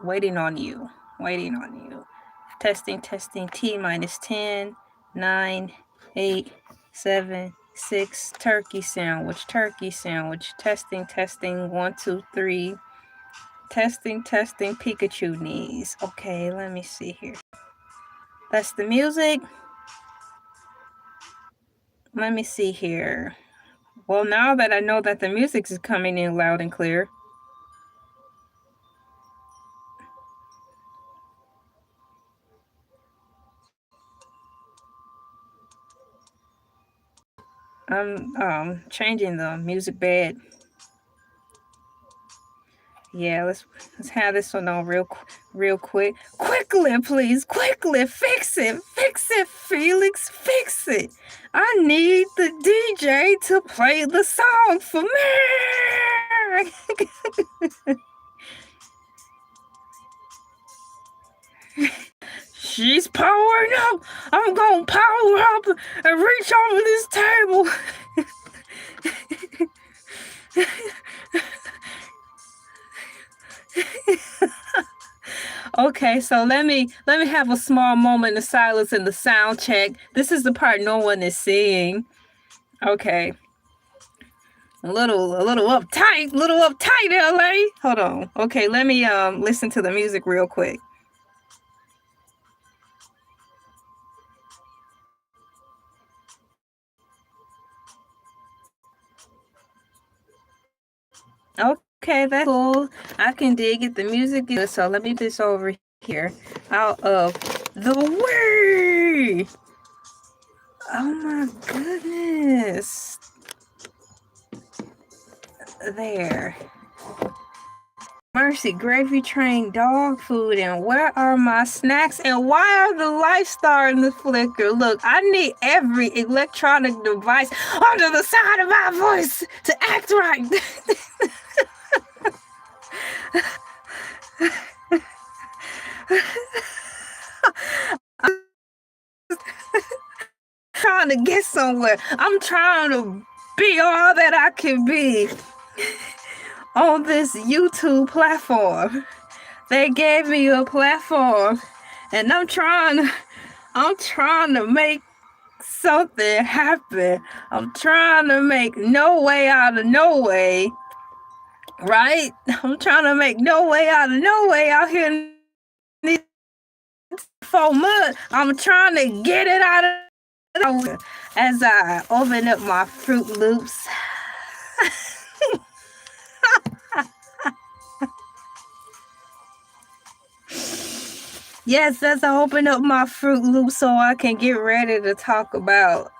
Waiting on you. Waiting on you. Testing. T minus 10, 9, 8, 7, 6. Turkey sandwich. Testing. 1, 2, 3. Testing. Pikachu knees. Okay, let me see here. That's the music. Let me see here. Well, now that I know that the music is coming in loud and clear. I'm changing the music bed. Yeah, let's have this one on real quick. Quickly, please, quickly, fix it, Felix, fix it. I need the DJ to play the song for me. She's powering up. I'm gonna power up and reach over this table. Okay, so let me have a small moment of silence in the sound check. This is the part no one is seeing. Okay. A little uptight, LA. Hold on. Okay, let me listen to the music real quick. Okay, that's cool. I can dig it. The music is good. So let me put this over here out of the way. Oh my goodness. There. Mercy, gravy train, dog food, and where are my snacks? And why are the lights starting to flicker? Look, I need every electronic device under the side of my voice to act right. Trying to get somewhere. I'm trying to be all that I can be on this YouTube platform. They gave me a platform, and I'm trying to make something happen. I'm trying to make no way out of no way. Right? I'm trying to make no way out of no way out here in these 4 months. I'm trying to get it out of as I open up my Fruit Loops. Yes, as I open up my Fruit Loops so I can get ready to talk about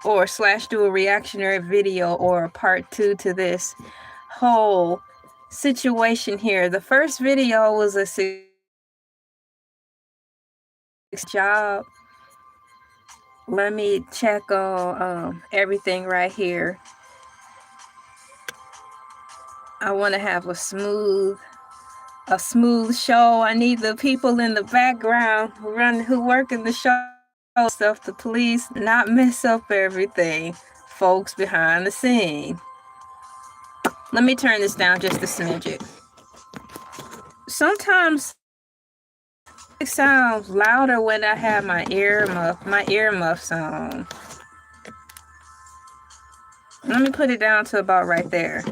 or / do a reactionary video or a part 2 to this whole situation here. The first video was a job. Let me check on everything right here. I want to have a smooth show. I need the people in the background who work in the show stuff to please not mess up everything. Folks behind the scene. Let me turn this down just a smidget. Sometimes it sounds louder when I have my earmuffs on. Let me put it down to about right there.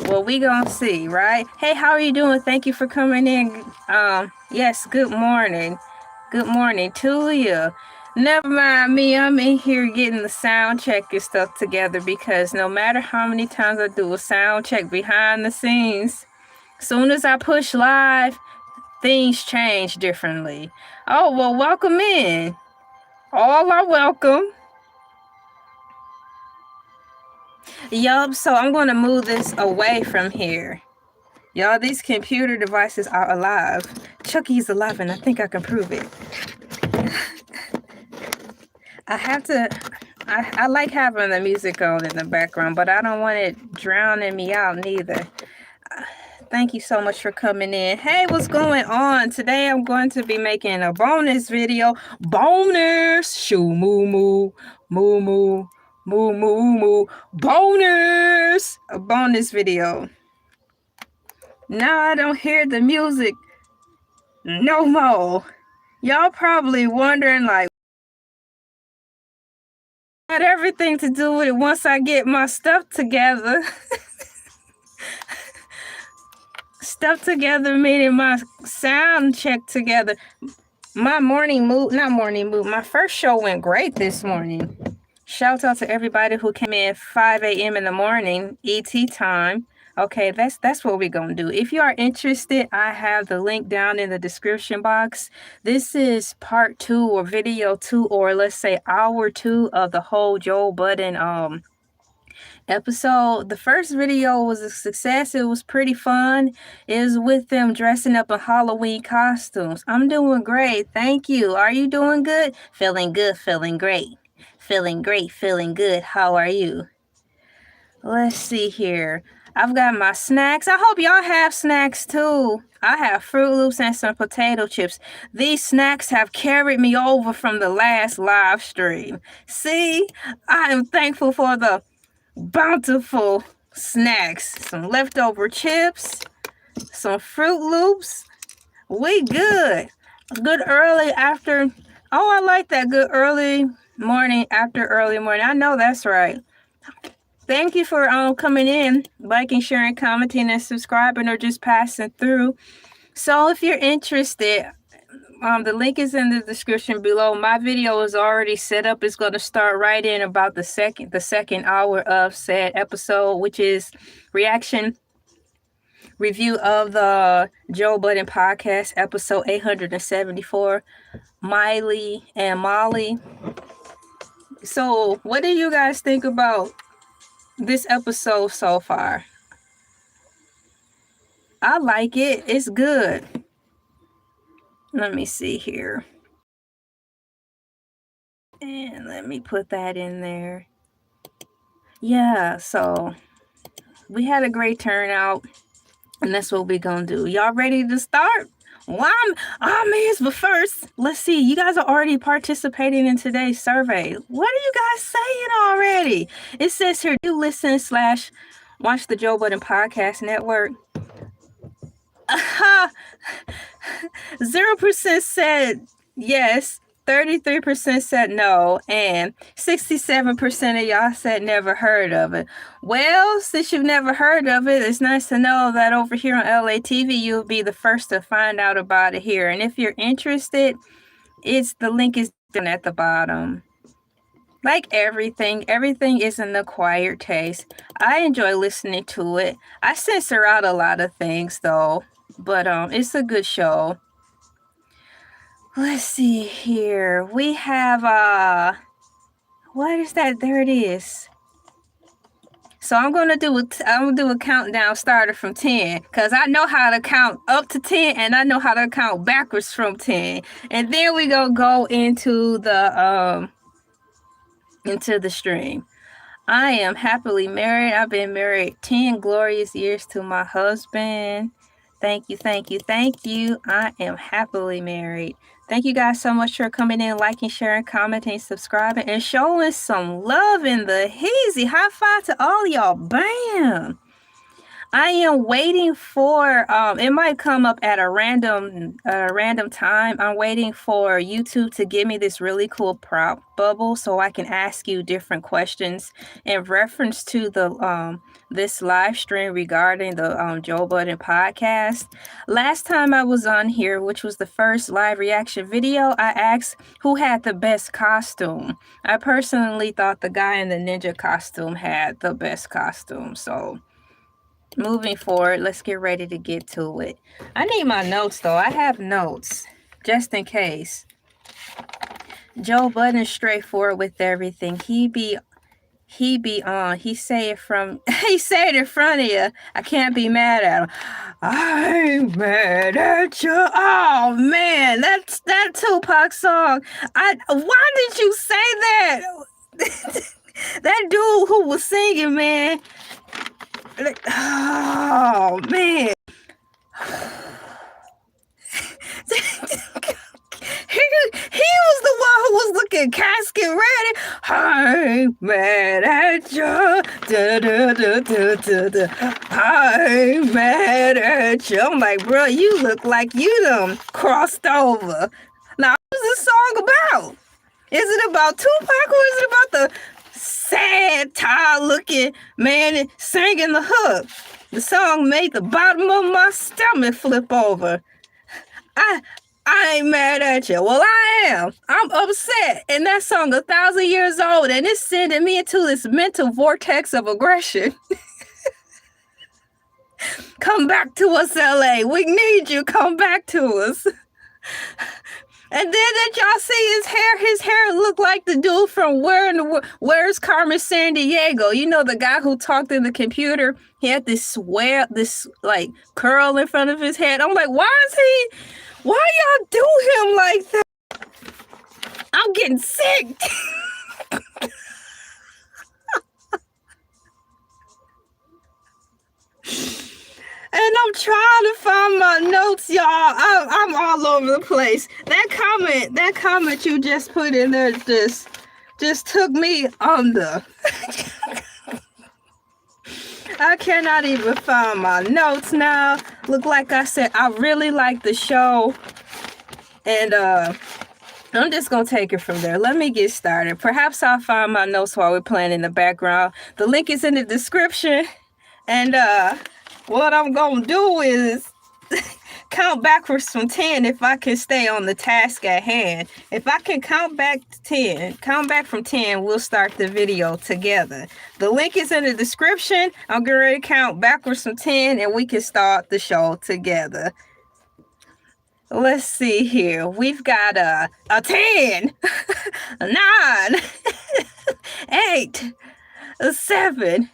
Well, we gonna see, right? Hey, how are you doing? Thank you for coming in. Yes, good morning. Good morning to you. Never mind me, I'm in here getting the sound check and stuff together because no matter how many times I do a sound check behind the scenes, soon as I push live, things change differently. Oh, well, welcome in. All are welcome. Yup, so I'm going to move this away from here. Y'all, these computer devices are alive. Chucky's alive, and I think I can prove it. I like having the music on in the background, but I don't want it drowning me out neither. Thank you so much for coming in. Hey, what's going on? Today I'm going to be making a bonus video. Bonus! Shoo moo moo. Moo moo. Moo moo moo. Bonus! A bonus video. Now I don't hear the music no more. Y'all probably wondering like, what everything to do with it once I get my stuff together. Stuff together, meaning my sound check together. My my first show went great this morning. Shout out to everybody who came in 5 a.m. in the morning, ET time. Okay, that's what we're gonna do. If you are interested, I have the link down in the description box. This is part 2 or video 2, or let's say hour 2 of the whole Joe Budden episode. The first video was a success. It was pretty fun. It was with them dressing up in Halloween costumes. I'm doing great. Thank you. Are you doing good? Feeling good, feeling great. Feeling great, feeling good. How are you? Let's see here. I've got my snacks. I hope y'all have snacks too. I have Fruit Loops and some potato chips. These snacks have carried me over from the last live stream. See, I am thankful for the bountiful snacks. Some leftover chips, some Fruit Loops. We good. Good early after. Oh, I like that. Good early morning after early morning. I know that's right. Thank you for coming in, liking, sharing, commenting, and subscribing, or just passing through. So if you're interested, the link is in the description below. My video is already set up. It's going to start right in about the second hour of said episode, which is reaction review of the Joe Budden Podcast, episode 874, Miley and Molly. So what do you guys think about this episode so far? I like it. It's good. Let me see here. And let me put that in there. Yeah, so we had a great turnout, and that's what we're gonna do. Y'all ready to start? Well, but first, let's see. You guys are already participating in today's survey. What are you guys saying already? It says here, do you listen / watch the Joe Budden Podcast Network? 0% said yes, 33% said no, and 67% of y'all said never heard of it. Well, since you've never heard of it, it's nice to know that over here on Elay TV, you'll be the first to find out about it here. And if you're interested, the link is down at the bottom. Like everything is an acquired taste. I enjoy listening to it. I censor out a lot of things though, but it's a good show. Let's see here. We have what is that? There it is. So I'm gonna do a countdown started from 10, because I know how to count up to 10 and I know how to count backwards from 10. And then we gonna go into the stream. I am happily married. I've been married 10 glorious years to my husband. Thank you, thank you, thank you. I am happily married. Thank you guys so much for coming in, liking, sharing, commenting, subscribing, and showing some love in the heezy. High five to all y'all. Bam. I am waiting for, it might come up at a random time. I'm waiting for YouTube to give me this really cool prop bubble so I can ask you different questions in reference to the this live stream regarding the Joe Budden Podcast. Last time I was on here, which was the first live reaction video, I asked who had the best costume. I personally thought the guy in the ninja costume had the best costume, so moving forward, let's get ready to get to it. I need my notes though. I have notes just in case. Joe Budden straightforward with everything. He be on. He say it in front of you. I can't be mad at him. I'm mad at you. Oh man, that's that Tupac song. Why did you say that? That dude who was singing, man. Oh man. he was the one who was looking get ready. I'm mad at you. Da, da, da, da, da, da. I'm mad at you. I'm like, bro, you look like you done crossed over. Now, what's this song about? Is it about Tupac or is it about the sad, tired-looking man singing the hook? The song made the bottom of my stomach flip over. I ain't mad at you. Well, I am. I'm upset. And that song 1,000 years old, and it's sending me into this mental vortex of aggression. Come back to us, LA. We need you. Come back to us. And then did y'all see his hair? His hair looked like the dude from Where's Carmen Sandiego? You know, the guy who talked in the computer. He had this like curl in front of his head. I'm like, why y'all do him like that? I'm getting sick. And I'm trying to find my notes, y'all. I'm all over the place. That comment you just put in there just took me under. I cannot even find my notes now. Look, like I said, I really like the show. And I'm just going to take it from there. Let me get started. Perhaps I'll find my notes while we're playing in the background. The link is in the description. And what I'm going to do is count backwards from 10 if I can stay on the task at hand. If I can count back from 10, we'll start the video together. The link is in the description. I'm going to count backwards from 10 and we can start the show together. Let's see here. We've got a 10, a 9, 8, a 7,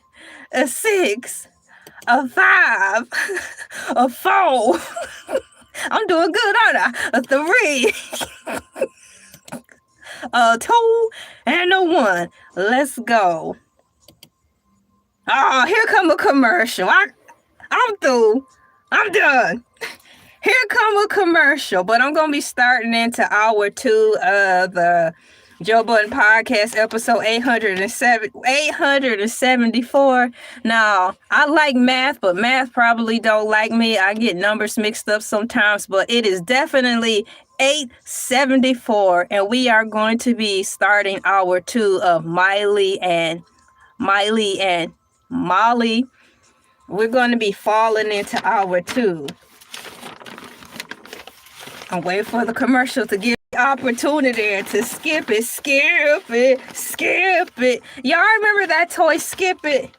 a 6, a 5, a 4. I'm doing good, aren't I? A 3, a 2, and a 1. Let's go. Oh, here come a commercial. I'm through. I'm done. Here come a commercial, but I'm going to be starting into hour 2 of the Joe Budden Podcast, episode 874. Now, I like math, but math probably don't like me. I get numbers mixed up sometimes, but it is definitely 874, and we are going to be starting hour 2 of Miley and Molly. We're going to be falling into hour 2. I'm waiting for the commercial to give the opportunity to skip it. Y'all remember that toy, Skip It?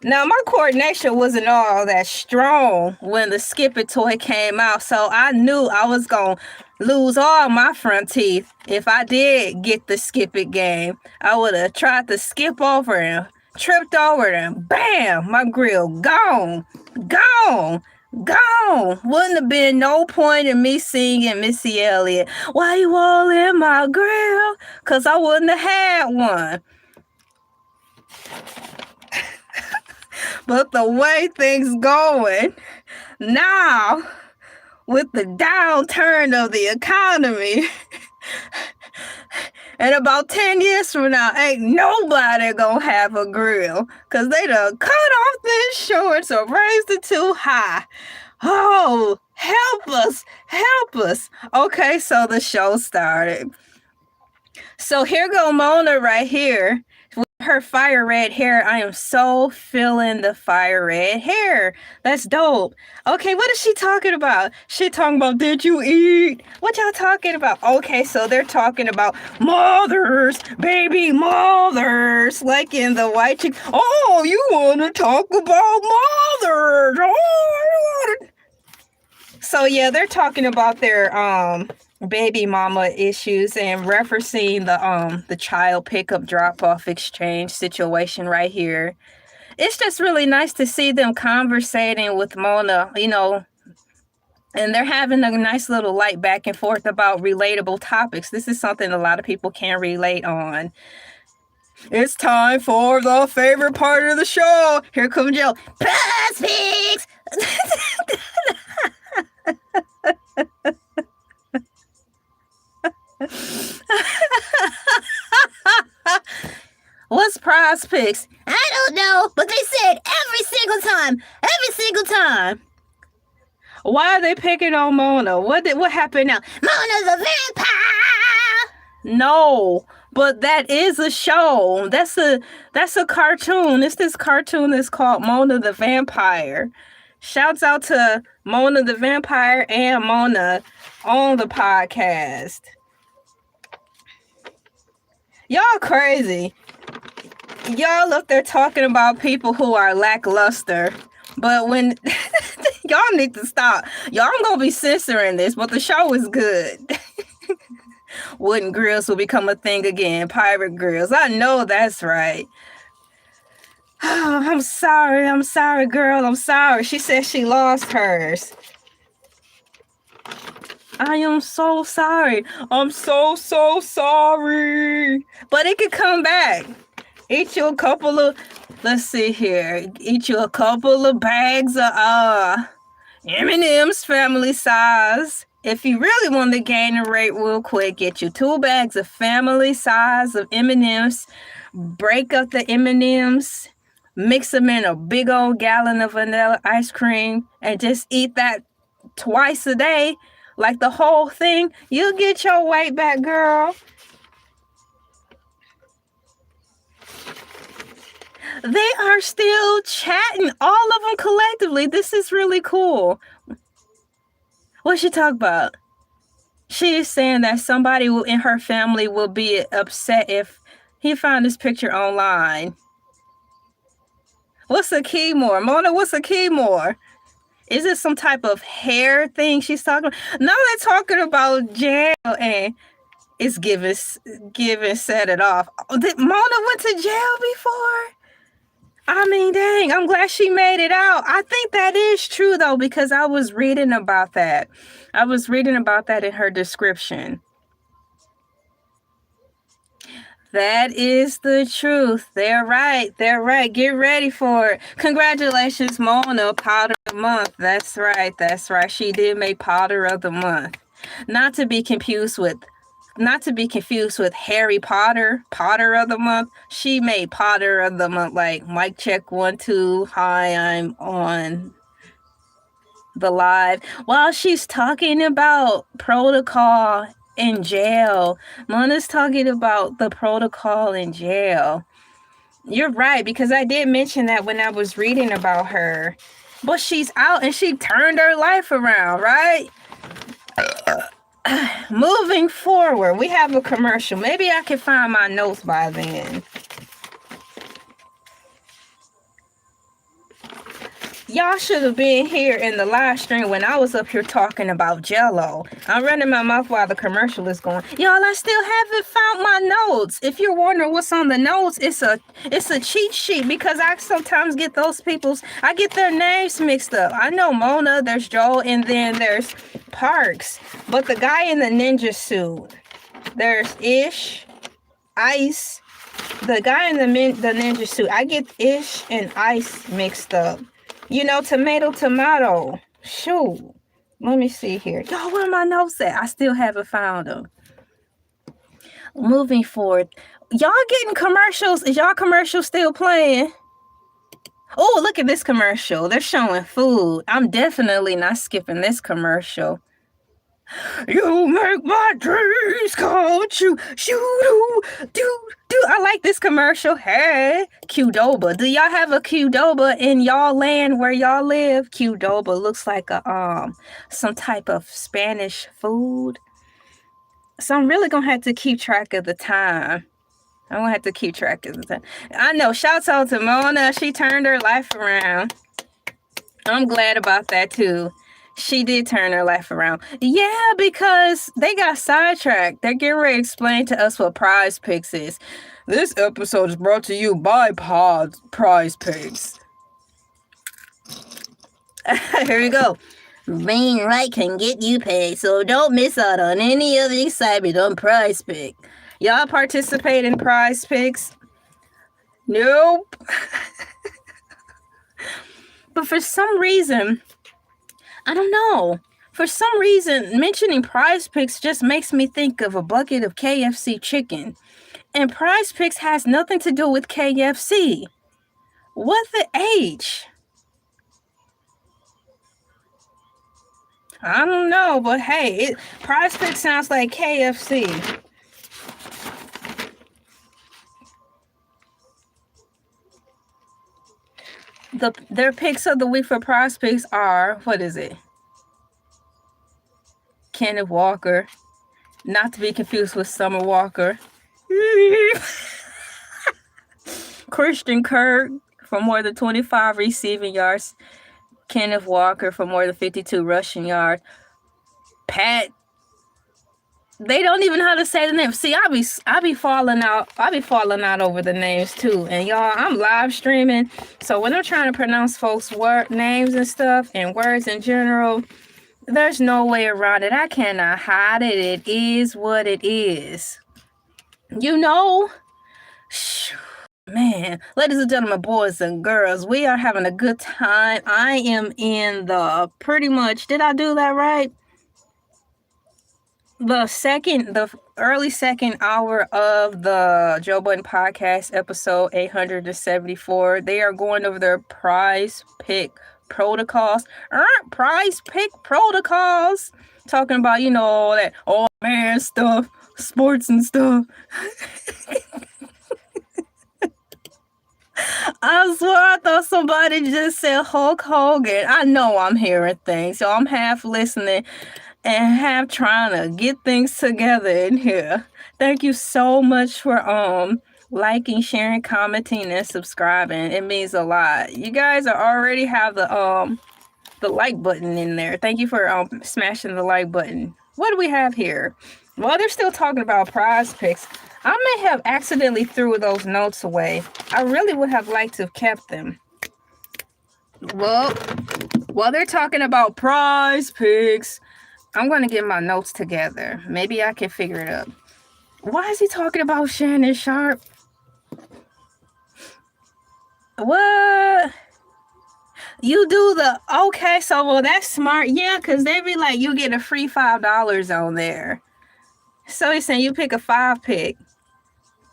Now, my coordination wasn't all that strong when the Skip It toy came out, so I knew I was going to lose all my front teeth if I did get the Skip It game. I would have tried to skip over and tripped over it, and bam, my grill gone. Wouldn't have been no point in me singing Missy Elliott, why you all in my grill? Because I wouldn't have had one. But the way things going now, with the downturn of the economy, and about 10 years from now, ain't nobody gonna have a grill because they done cut off the insurance or raised it too high. Oh, help us. Okay, so the show started. So here go Mona right here with her fire red hair. I am so feeling the fire red hair. That's dope. Okay, what is she talking about? She talking about, did you eat? What y'all talking about? Okay, so they're talking about mothers, baby mothers, like in the white chick. Oh, you want to talk about mothers? Oh, so yeah, they're talking about their baby mama issues and referencing the child pickup drop off exchange situation right here. It's just really nice to see them conversating with Mona, you know, and they're having a nice little light back and forth about relatable topics. This is something a lot of people can relate on. It's time for the favorite part of the show. Here comes Joe. Plus Pigs! Prize Picks? I don't know, but they said every single time. Every single time. Why are they picking on Mona? What happened now? Mona the vampire! No, but that is a show. That's a cartoon. It's this cartoon that's called Mona the Vampire. Shouts out to Mona the Vampire and Mona on the podcast. Y'all crazy. Y'all up there talking about people who are lackluster. But when y'all need to stop. Y'all, I'm gonna be censoring this, but the show is good. Wooden grills will become a thing again. Pirate grills. I know that's right. Oh, I'm sorry, girl. I'm sorry. She said she lost hers. I am so sorry. I'm so sorry. But it could come back. Eat you a couple of, let's see here. Eat you a couple of bags of M&M's family size. If you really want to gain a weight real quick, get you 2 bags of family size of M&M's. Break up the M&M's. Mix them in a big old gallon of vanilla ice cream. And just eat that twice a day. Like the whole thing. You'll get your weight back, girl. They are still chatting. All of them collectively. This is really cool. What's she talk about? She is saying that somebody in her family will be upset if he found this picture online. What's a key more? Mona, what's a key more? Is it some type of hair thing she's talking about? No, they're talking about jail and it's given set it off. Mona went to jail before? I mean, dang, I'm glad she made it out. I think that is true, though, because I was reading about that. I was reading about that in her description. That is the truth. They're right. They're right. Get ready for it. Congratulations, Mona, Powder of the Month. That's right. That's right. She did make Powder of the Month. Not to be confused with Harry Potter, Potter of the Month. She made Potter of the Month, like mic check 1, 2. Hi, I'm on the live. While she's talking about protocol in jail, Mona's talking about the protocol in jail. You're right, because I did mention that when I was reading about her. But she's out and she turned her life around, right? Moving forward, we have a commercial. Maybe I can find my notes by then. Y'all should have been here in the live stream when I was up here talking about Jell-O. I'm running my mouth while the commercial is going. Y'all, I still haven't found my notes. If you're wondering what's on the notes, it's a cheat sheet because I sometimes get I get their names mixed up. I know Mona, there's Joel, and then there's Parks. But the guy in the ninja suit, there's Ish, Ice. The guy in the ninja suit, I get Ish and Ice mixed up. You know, tomato. Shoot. Let me see here. Y'all, where are my notes at? I still haven't found them. Moving forward. Y'all getting commercials? Is y'all commercial still playing? Oh, look at this commercial. They're showing food. I'm definitely not skipping this commercial. You make my dreams come true. I like this commercial. Hey, Qdoba. Do y'all have a Qdoba in y'all land where y'all live? Qdoba looks like a some type of Spanish food. So I'm really gonna have to keep track of the time. I'm gonna have to keep track of the time. I know. Shouts out to Mona. She turned her life around. I'm glad about that too. She did turn her life around. Yeah, because they got sidetracked. They're getting ready to explain to us what Prize Picks is. This episode is brought to you by Prize Picks. Here we go. Being right can get you paid, so don't miss out on any of the excitement on Prize Pick. Y'all participate in Prize Picks? Nope. But for some reason, I don't know. For some reason, mentioning Prize Picks just makes me think of a bucket of KFC chicken. And Prize Picks has nothing to do with KFC. What the H? I don't know, but hey, Prize Picks sounds like KFC. Their picks of the week for Prize Picks are, what is it? Kenneth Walker, not to be confused with Summer Walker. Christian Kirk for more than 25 receiving yards. Kenneth Walker for more than 52 rushing yards. Pat, they don't even know how to say the name. See, I be falling out. I be falling out over the names too. And y'all, I'm live streaming, so when I'm trying to pronounce folks' names and stuff and words in general, there's no way around it. I cannot hide it. It is what it is. You know? Man, ladies and gentlemen, boys and girls, we are having a good time. I am in the pretty much, did I do that right? The early second hour of the Joe Budden Podcast, episode 874. They are going over their prize pick protocols. Prize pick protocols. Talking about, that old man stuff, sports and stuff. I swear I thought somebody just said Hulk Hogan. I know I'm hearing things, so I'm half listening and half trying to get things together in here. Thank you so much for liking, sharing, commenting, and subscribing. It means a lot. You guys already have the like button in there. Thank you for smashing the like button. What do we have here? Well, they're still talking about Prize Picks. I may have accidentally threw those notes away. I really would have liked to have kept them. Well, while they're talking about Prize Picks, I'm going to get my notes together. Maybe I can figure it out. Why is he talking about Shannon Sharp? What? You do the... Okay, so, well, that's smart. Yeah, because they be like, you get a free $5 on there. So he's saying you pick a 5 pick.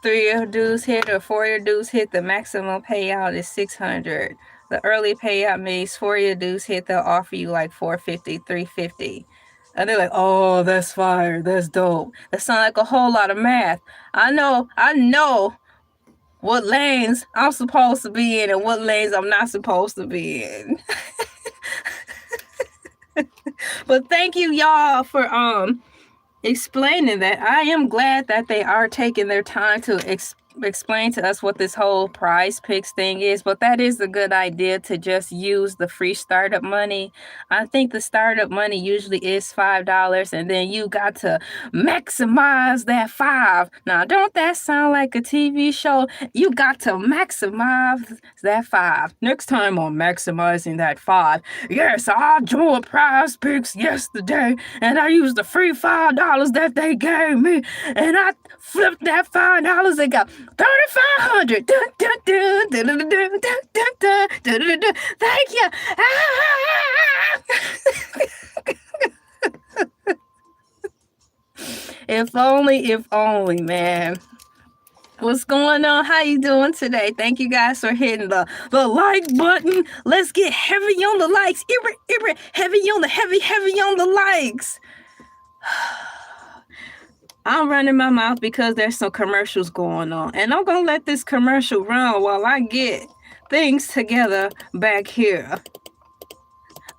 3 of your dues hit or 4 of your dues hit, the maximum payout is $600. The early payout means 4 of your dues hit, they'll offer you like $450, $350. And they're like, oh, that's fire. That's dope. That sounds like a whole lot of math. I know what lanes I'm supposed to be in and what lanes I'm not supposed to be in. But thank you, y'all, for explaining that. I am glad that they are taking their time to explain to us what this whole Prize Picks thing is, but that is a good idea to just use the free startup money. I think the startup money usually is $5, and then you got to maximize that 5. Now, don't that sound like a TV show? You got to maximize that 5. Next time on Maximizing That 5. Yes, I joined Prize Picks yesterday, and I used the free $5 that they gave me, and I flipped that $5 and got $3,500. Thank you. If only, man. What's going on? How you doing today? Thank you guys for hitting the like button. Let's get heavy on the likes. Heavy on the likes. I'm running my mouth because there's some commercials going on. And I'm going to let this commercial run while I get things together back here.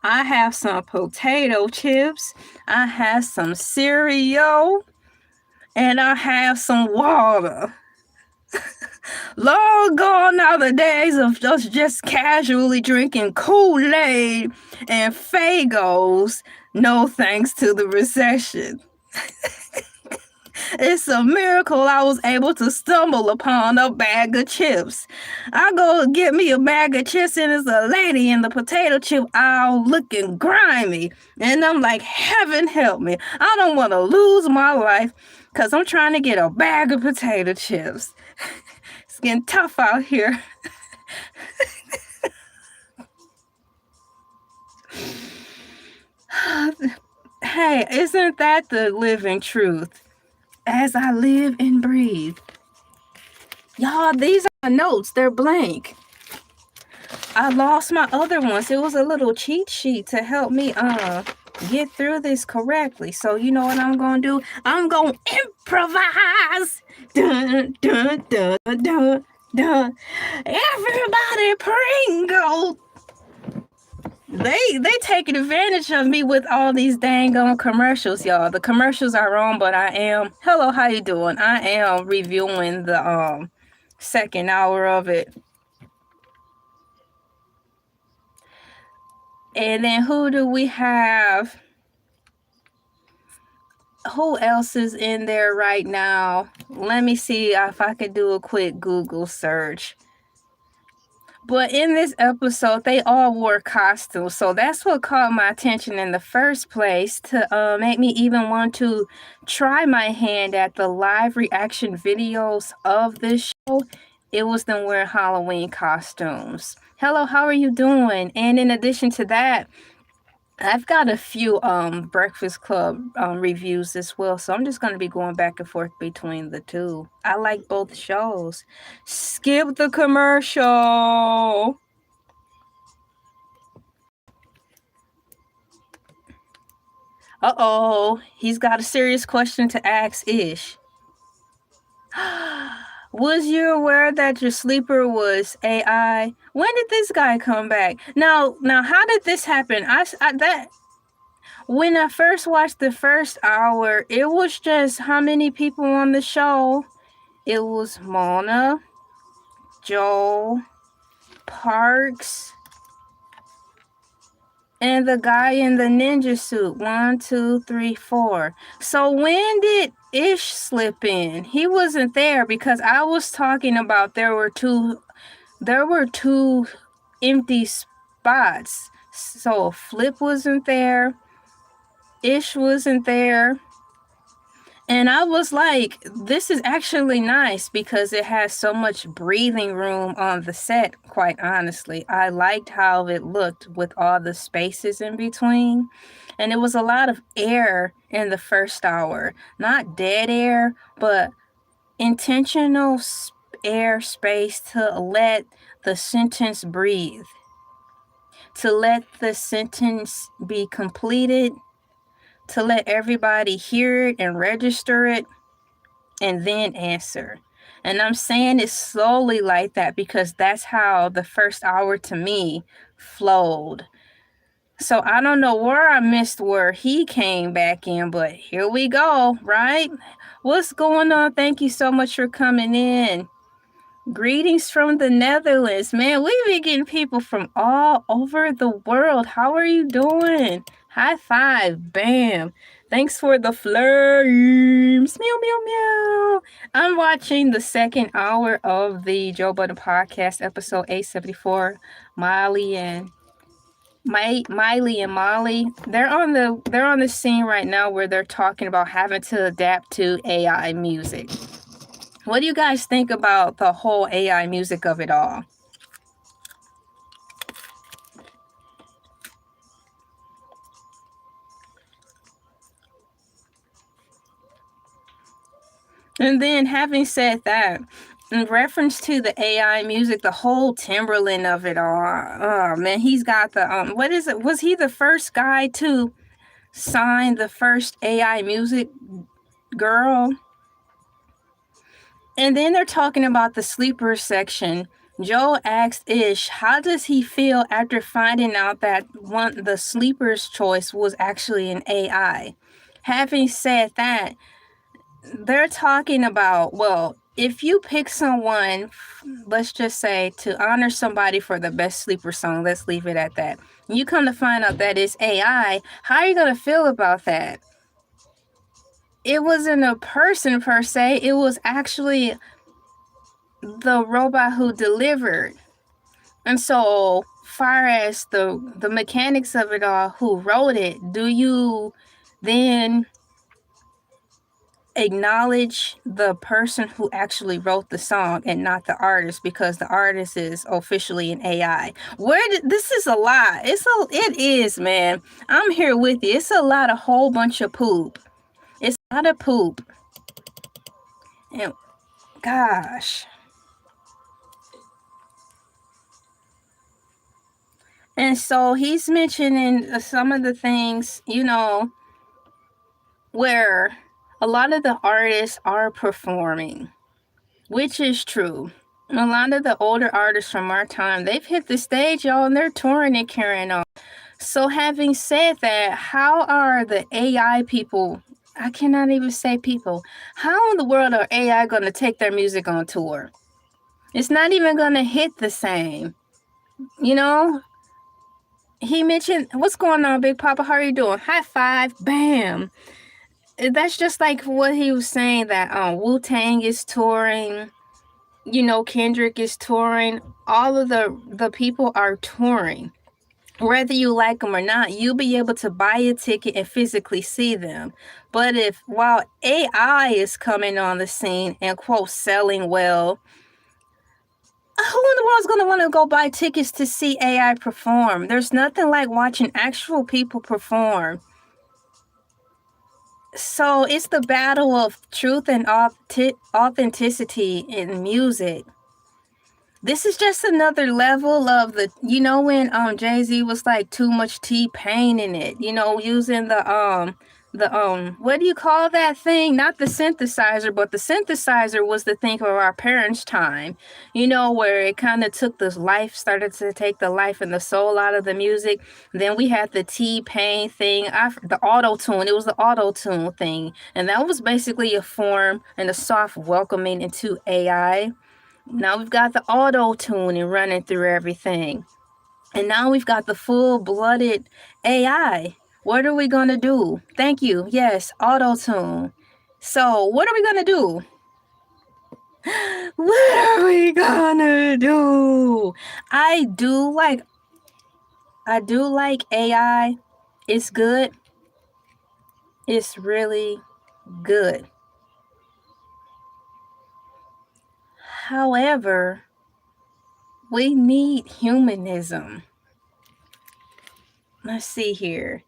I have some potato chips. I have some cereal. And I have some water. Long gone are the days of us just casually drinking Kool-Aid and Fagos. No thanks to the recession. It's a miracle I was able to stumble upon a bag of chips. I go get me a bag of chips and there's a lady in the potato chip aisle looking grimy. And I'm like, heaven help me. I don't want to lose my life because I'm trying to get a bag of potato chips. It's getting tough out here. Hey, isn't that the living truth? As I live and breathe, Y'all, these are notes. They're blank. I lost my other ones. It was a little cheat sheet to help me get through this correctly. So you know what I'm gonna do? I'm gonna improvise. Dun dun dun dun dun. Everybody Pringle. They taking advantage of me with all these dang on commercials, y'all. The commercials are wrong, but I am. Hello, how you doing? I am reviewing the second hour of it. And then who do we have? Who else is in there right now? Let me see if I could do a quick Google search. But in this episode, they all wore costumes. So that's what caught my attention in the first place to make me even want to try my hand at the live reaction videos of this show. It was them wearing Halloween costumes. Hello, how are you doing? And in addition to that, I've got a few Breakfast Club reviews as well, so I'm just going to be going back and forth between the two. I like both shows. Skip the commercial. Uh-oh, he's got a serious question to ask Ish. Was you aware that your sleeper was AI? When did this guy come back? Now, how did this happen? When I first watched the first hour, it was just how many people on the show? It was Mona, Joel, Parks, and the guy in the ninja suit. 1, 2, 3, 4. So when did Ish slip in? He wasn't there because I was talking about there were two empty spots. So Flip wasn't there. Ish wasn't there. And I was like, this is actually nice because it has so much breathing room on the set, quite honestly. I liked how it looked with all the spaces in between. And it was a lot of air in the first hour. Not dead air, but intentional air space to let the sentence breathe. To let the sentence be completed, to let everybody hear it and register it, and then answer. And I'm saying it slowly like that because that's how the first hour to me flowed. So I don't know where I missed where he came back in, but here we go, right? What's going on? Thank you so much for coming in. Greetings from the Netherlands. Man, we've been getting people from all over the world. How are you doing? High five. Bam. Thanks for the flames. Meow, meow, meow. I'm watching the second hour of the Joe Budden Podcast, episode 874. Miley and Molly. They're on the scene right now where they're talking about having to adapt to AI music. What do you guys think about the whole AI music of it all? And then having said that, in reference to the AI music, the whole Timberland of it all, oh man, he's got the, what is it? Was he the first guy to sign the first AI music girl? And then they're talking about the sleeper section. Joe asked Ish, how does he feel after finding out that the sleeper's choice was actually an AI? Having said that, they're talking about, well, if you pick someone, let's just say to honor somebody for the best sleeper song, let's leave it at that. You come to find out that it's AI, how are you going to feel about that? It wasn't a person per se, it was actually the robot who delivered. And so far as the mechanics of it all, who wrote it, do you then acknowledge the person who actually wrote the song and not the artist, because the artist is officially an AI? This is a lot. It is, man. I'm here with you. It's a lot, a whole bunch of poop. It's a lot of poop. And gosh. And so he's mentioning some of the things, where a lot of the artists are performing, which is true. A lot of the older artists from our time, they've hit the stage, y'all, and they're touring and carrying on. So having said that, how are the AI people, I cannot even say people, how in the world are AI going to take their music on tour? It's not even going to hit the same. You know, he mentioned, what's going on, Big Papa? How are you doing? High five, bam. That's just like what he was saying, that Wu-Tang is touring, Kendrick is touring. All of the people are touring. Whether you like them or not, you'll be able to buy a ticket and physically see them. But while AI is coming on the scene and, quote, selling well, who in the world is going to want to go buy tickets to see AI perform? There's nothing like watching actual people perform. So it's the battle of truth and authenticity in music. This is just another level of when Jay-Z was like too much T-Pain in it, using the what do you call that thing? Not the synthesizer, but the synthesizer was the thing of our parents' time, where it kind of started to take the life and the soul out of the music. Then we had the T-Pain thing, the auto-tune. It was the auto-tune thing. And that was basically a form and a soft welcoming into AI. Now we've got the auto-tune and running through everything. And now we've got the full-blooded AI. What are we going to do? Thank you. Yes, auto-tune. So what are we going to do? What are we going to do? I do like AI. It's good. It's really good. However, we need humanism. Let's see here.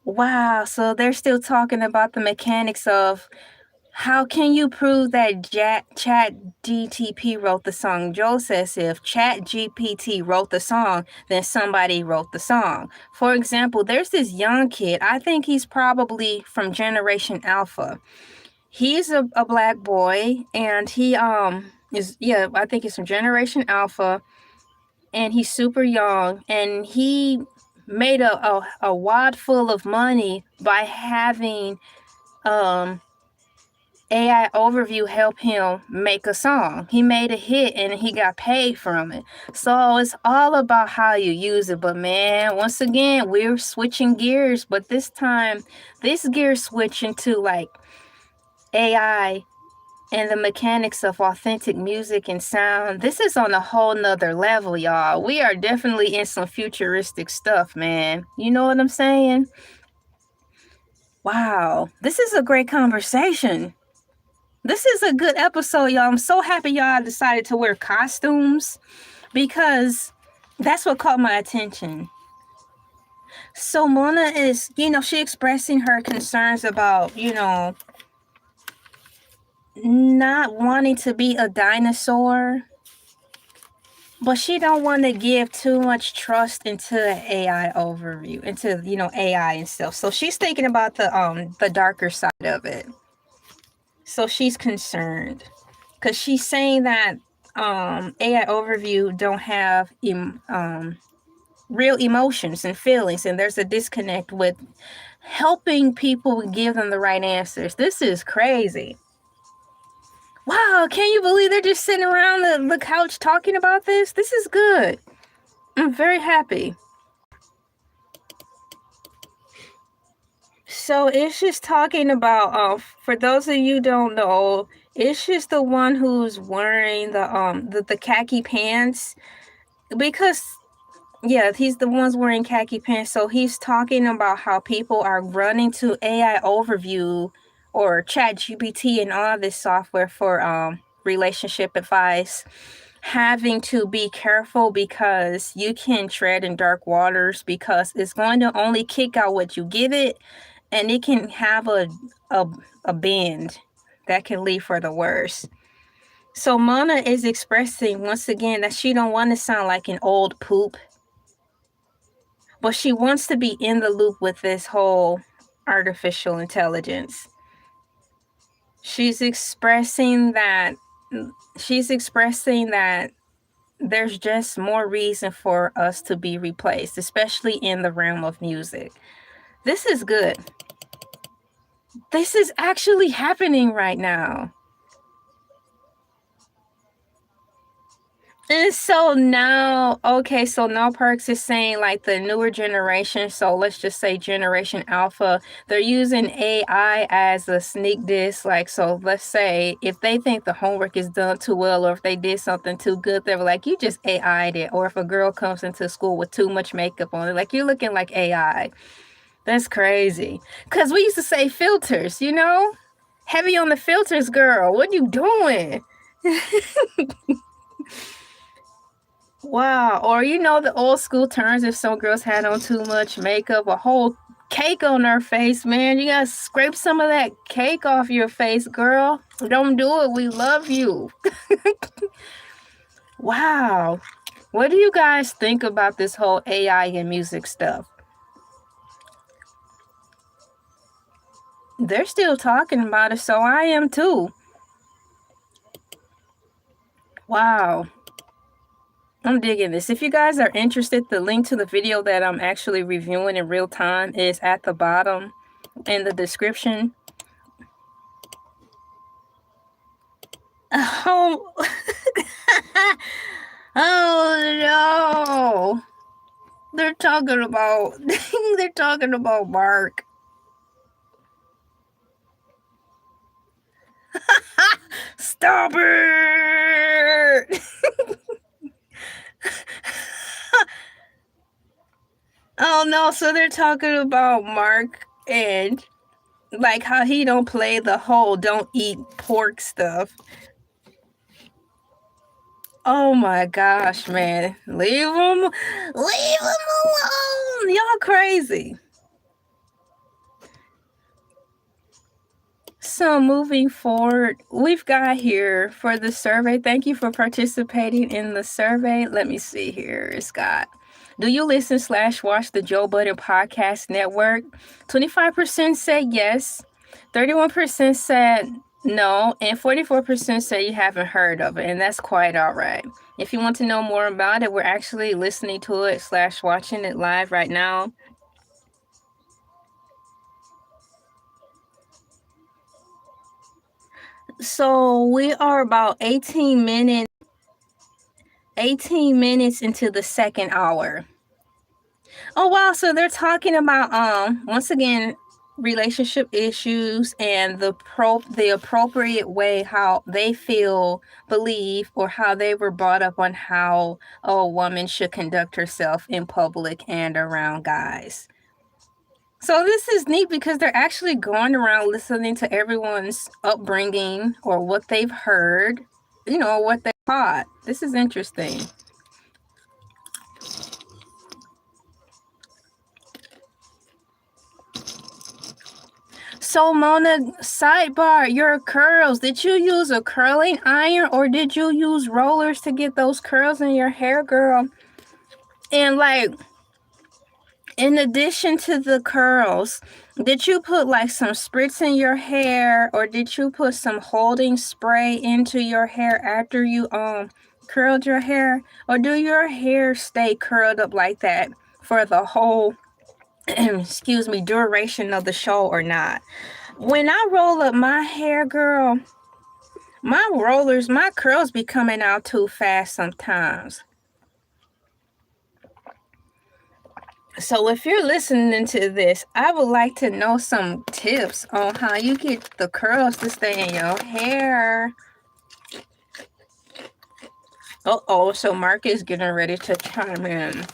Wow, so they're still talking about the mechanics of how can you prove that Chat GTP wrote the song? Joe says if Chat GPT wrote the song, then somebody wrote the song. For example, there's this young kid. I think he's probably from Generation Alpha. He's a black boy, and he I think he's from Generation Alpha, and he's super young, and he made a wad full of money by having AI Overview help him make a song. He made a hit and he got paid from it. So it's all about how you use it. But man, once again, we're switching gears, but this time this gear switching to like AI and the mechanics of authentic music and sound. This is on a whole nother level, y'all. We are definitely in some futuristic stuff, man. You know what I'm saying? Wow, this is a great conversation. This is a good episode, y'all. I'm so happy y'all decided to wear costumes because that's what caught my attention. So Mona is, she expressing her concerns about, not wanting to be a dinosaur, but she don't want to give too much trust into AI overview, into, AI and stuff. So she's thinking about the darker side of it. So she's concerned because she's saying that AI overview don't have real emotions and feelings, and there's a disconnect with helping people give them the right answers. This is crazy. Wow, can you believe they're just sitting around the couch talking about this? This is good. I'm very happy. So it's just talking about, for those of you who don't know, it's just the one who's wearing the khaki pants, because he's the ones wearing khaki pants. So he's talking about how people are running to AI Overview or Chat GPT and all this software for relationship advice, having to be careful because you can tread in dark waters, because it's going to only kick out what you give it, and it can have a bend that can lead for the worst. So Mona is expressing once again that she don't want to sound like an old poop. but she wants to be in the loop with this whole artificial intelligence. She's expressing that there's just more reason for us to be replaced, especially in the realm of music. This is good. This is actually happening right now. And so now Perks is saying like the newer generation, so let's just say Generation Alpha, they're using AI as a sneak diss. Like, so let's say if they think the homework is done too well, or if they did something too good, they were like, you just AI'd it. Or if a girl comes into school with too much makeup on it, like, you're looking like AI. That's crazy. Because we used to say filters, you know? Heavy on the filters, girl. What you doing? Wow. Or, you know, the old school terms, if some girls had on too much makeup, a whole cake on her face, man. You gotta scrape some of that cake off your face, girl. Don't do it. We love you. Wow. What do you guys think about this whole AI and music stuff? They're still talking about it, so I am too. Wow. I'm digging this. If you guys are interested, the link to the video that I'm actually reviewing in real time is at the bottom in the description. Oh, oh no. They're talking about Mark. Stop it. Oh no, so they're talking about Mark and like how he don't play the whole don't eat pork stuff. Oh my gosh, man. Leave him alone. Y'all crazy. So moving forward, we've got here for the survey. Thank you for participating in the survey. Let me see here. It's got, do you listen / watch the Joe Budden Podcast Network? 25% said yes. 31% said no. And 44% said you haven't heard of it. And that's quite all right. If you want to know more about it, we're actually listening to it / watching it live right now. So we are about 18 minutes into the second hour. Oh wow, so they're talking about once again relationship issues and the appropriate way how they believe or how they were brought up on how a woman should conduct herself in public and around guys. So this is neat because they're actually going around listening to everyone's upbringing or what they've heard, you know, what they taught. This is interesting. So Mona, sidebar, your curls, did you use a curling iron or did you use rollers to get those curls in your hair, girl? And like, in addition to the curls, did you put like some spritz in your hair or did you put some holding spray into your hair after you curled your hair? Or do your hair stay curled up like that for the whole excuse me, duration of the show or not? When I roll up my hair, girl, my curls be coming out too fast sometimes. So if you're listening to this, I would like to know some tips on how you get the curls to stay in your hair. Uh-oh, so Mark is getting ready to chime in.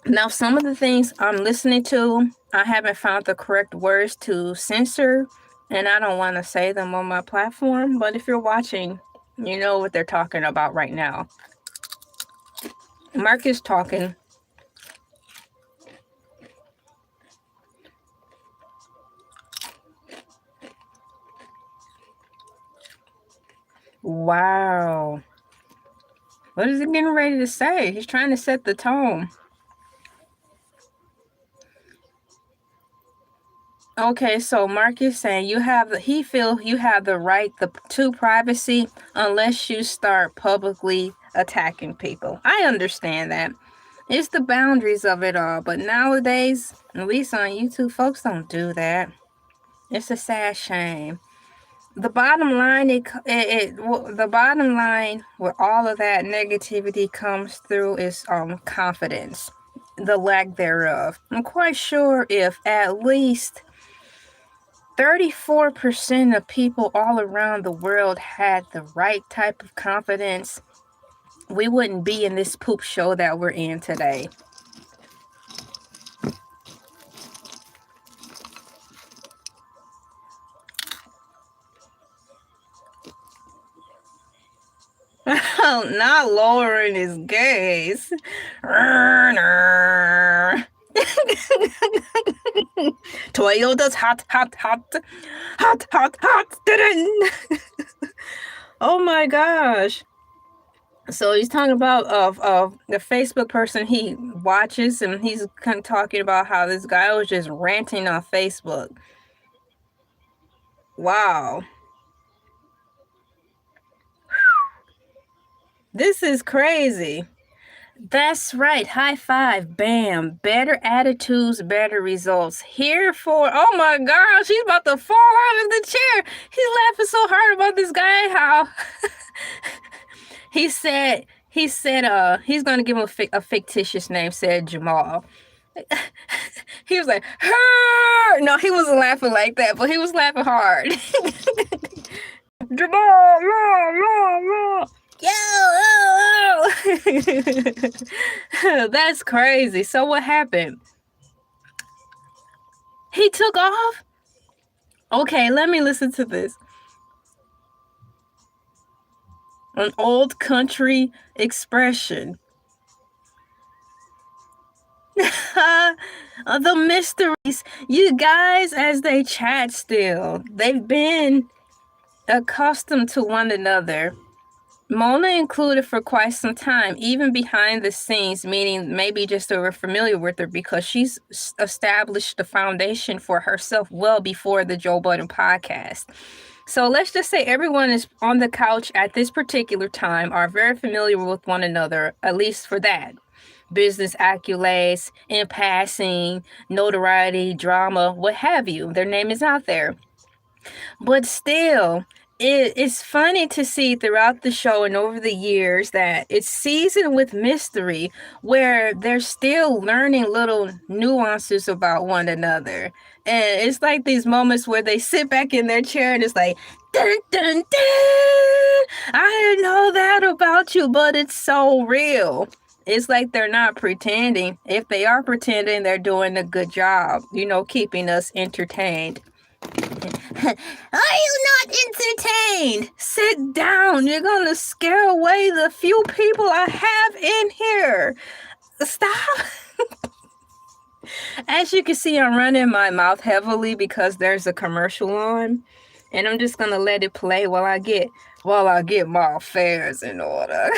Now, some of the things I'm listening to, I haven't found the correct words to censor, and I don't want to say them on my platform, but if you're watching, you know what they're talking about right now. Mark is talking. Wow. What is he getting ready to say? He's trying to set the tone. Okay, so Mark is saying he feels you have the right to privacy unless you start publicly attacking people. I understand that. It's the boundaries of it all, but nowadays, at least on YouTube, folks don't do that. It's a sad shame. The bottom line, the bottom line where all of that negativity comes through is confidence, the lack thereof. I'm quite sure if at least 34% of people all around the world had the right type of confidence, we wouldn't be in this poop show that we're in today. Not lowering his gaze. Toyota's hot, hot, hot, hot, hot, hot. Oh my gosh. So he's talking about the Facebook person he watches, and he's kind of talking about how this guy was just ranting on Facebook. Wow. This is crazy. That's right. High five. Bam. Better attitudes, better results. Here for, oh my gosh, he's about to fall out of the chair. He's laughing so hard about this guy. How he said he's going to give him a fictitious name, said Jamal. He was like, Hur! No, he wasn't laughing like that, but he was laughing hard. Jamal, yo. That's crazy. So what happened? He took off? Okay, let me listen to this. An old country expression. The mysteries. You guys, as they chat still, they've been accustomed to one another. Mona included for quite some time, even behind the scenes, meaning maybe just they were familiar with her because she's established the foundation for herself well before the Joe Budden Podcast. So let's just say everyone is on the couch at this particular time are very familiar with one another, at least for that. Business accolades, in passing, notoriety, drama, what have you. Their name is out there. But still, it's funny to see throughout the show and over the years that it's seasoned with mystery where they're still learning little nuances about one another. And it's like these moments where they sit back in their chair and it's like, dun, dun, dun, I didn't know that about you, but it's so real. It's like they're not pretending. If they are pretending, they're doing a good job, keeping us entertained. Are you not entertained? Sit down. You're going to scare away the few people I have in here. Stop. As you can see, I'm running my mouth heavily because there's a commercial on. And I'm just going to let it play while I get my affairs in order.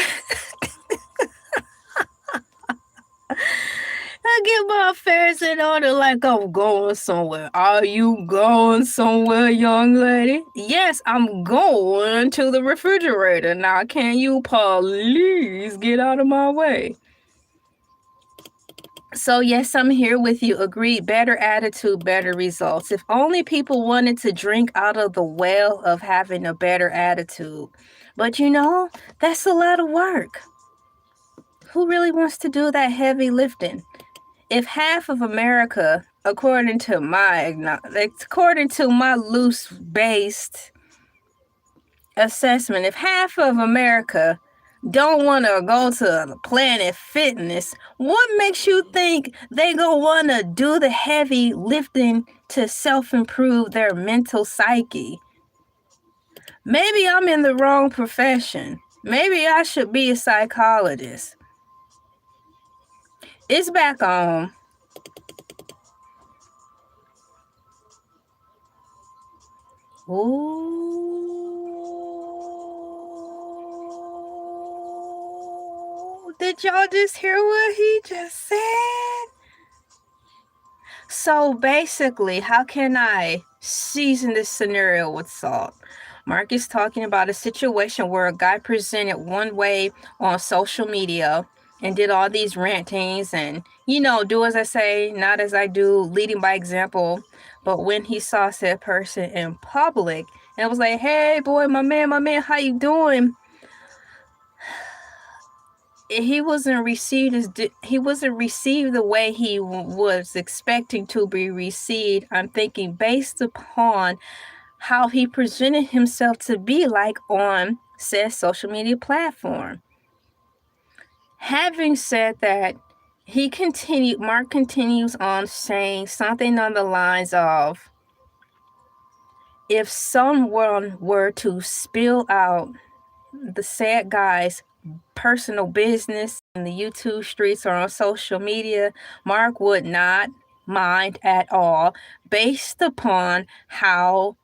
I get my affairs in order like I'm going somewhere. Are you going somewhere, young lady? Yes, I'm going to the refrigerator. Now, can you please get out of my way? So, yes, I'm here with you. Agreed. Better attitude, better results. If only people wanted to drink out of the well of having a better attitude. But that's a lot of work. Who really wants to do that heavy lifting? If half of America, according to my loose-based assessment, if half of America don't want to go to Planet Fitness, what makes you think they gonna want to do the heavy lifting to self-improve their mental psyche? Maybe I'm in the wrong profession. Maybe I should be a psychologist. It's back on. Ooh. y'all just hear what he just said? So basically, how can I season this scenario with salt? Mark is talking about a situation where a guy presented one way on social media and did all these rantings and, do as I say, not as I do, leading by example. But when he saw said person in public and was like, hey, boy, my man, how you doing? He wasn't received the way he was expecting to be received. I'm thinking based upon how he presented himself to be like on said social media platform. Having said that, Mark continues on saying something on the lines of, if someone were to spill out the said guy's personal business in the YouTube streets or on social media, Mark would not mind at all, based upon how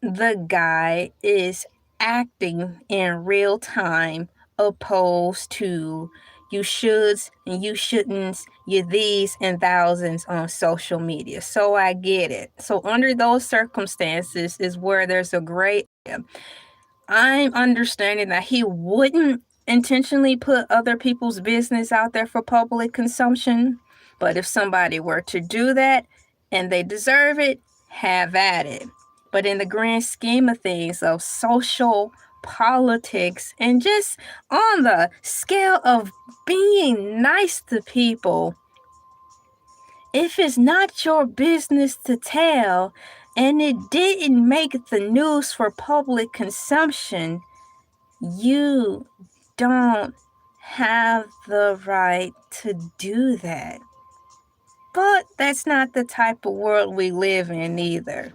the guy is acting in real time, opposed to you shoulds and you shouldn'ts, you these and thousands on social media. So I get it. So under those circumstances is where there's a gray area. I'm understanding that he wouldn't intentionally put other people's business out there for public consumption. But if somebody were to do that and they deserve it, have at it. But in the grand scheme of things, of social politics and just on the scale of being nice to people, if it's not your business to tell and it didn't make the news for public consumption, you don't have the right to do that. But that's not the type of world we live in either.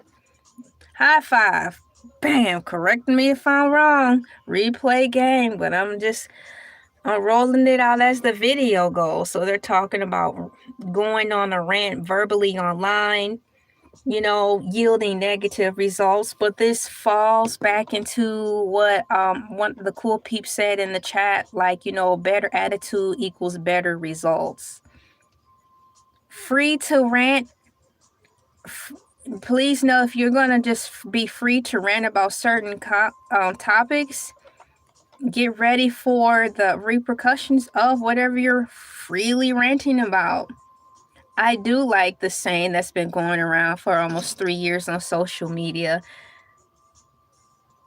High five. Bam, correct me if I'm wrong. Replay game, but I'm rolling it out as the video goes. So they're talking about going on a rant verbally online, yielding negative results. But this falls back into what one of the cool peeps said in the chat, like, better attitude equals better results. Free to rant. Please know, if you're going to just be free to rant about certain topics, get ready for the repercussions of whatever you're freely ranting about. I do like the saying that's been going around for almost 3 years on social media.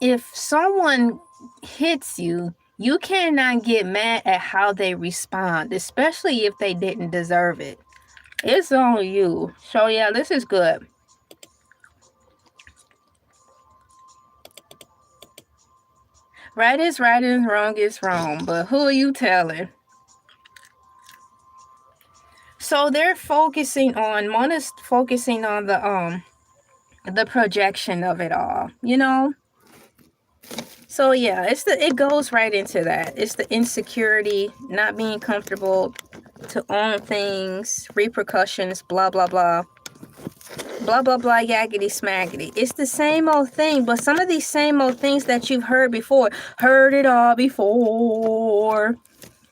If someone hits you, you cannot get mad at how they respond, especially if they didn't deserve it. It's on you. So yeah, this is good. Right is right and wrong is wrong, but who are you telling? So they're focusing on, one is focusing on the projection of it all, So yeah, it goes right into that. It's the insecurity, not being comfortable to own things, repercussions, blah blah blah. Blah blah blah, yaggity smaggity. It's the same old thing, but some of these same old things that you've heard before, heard it all before.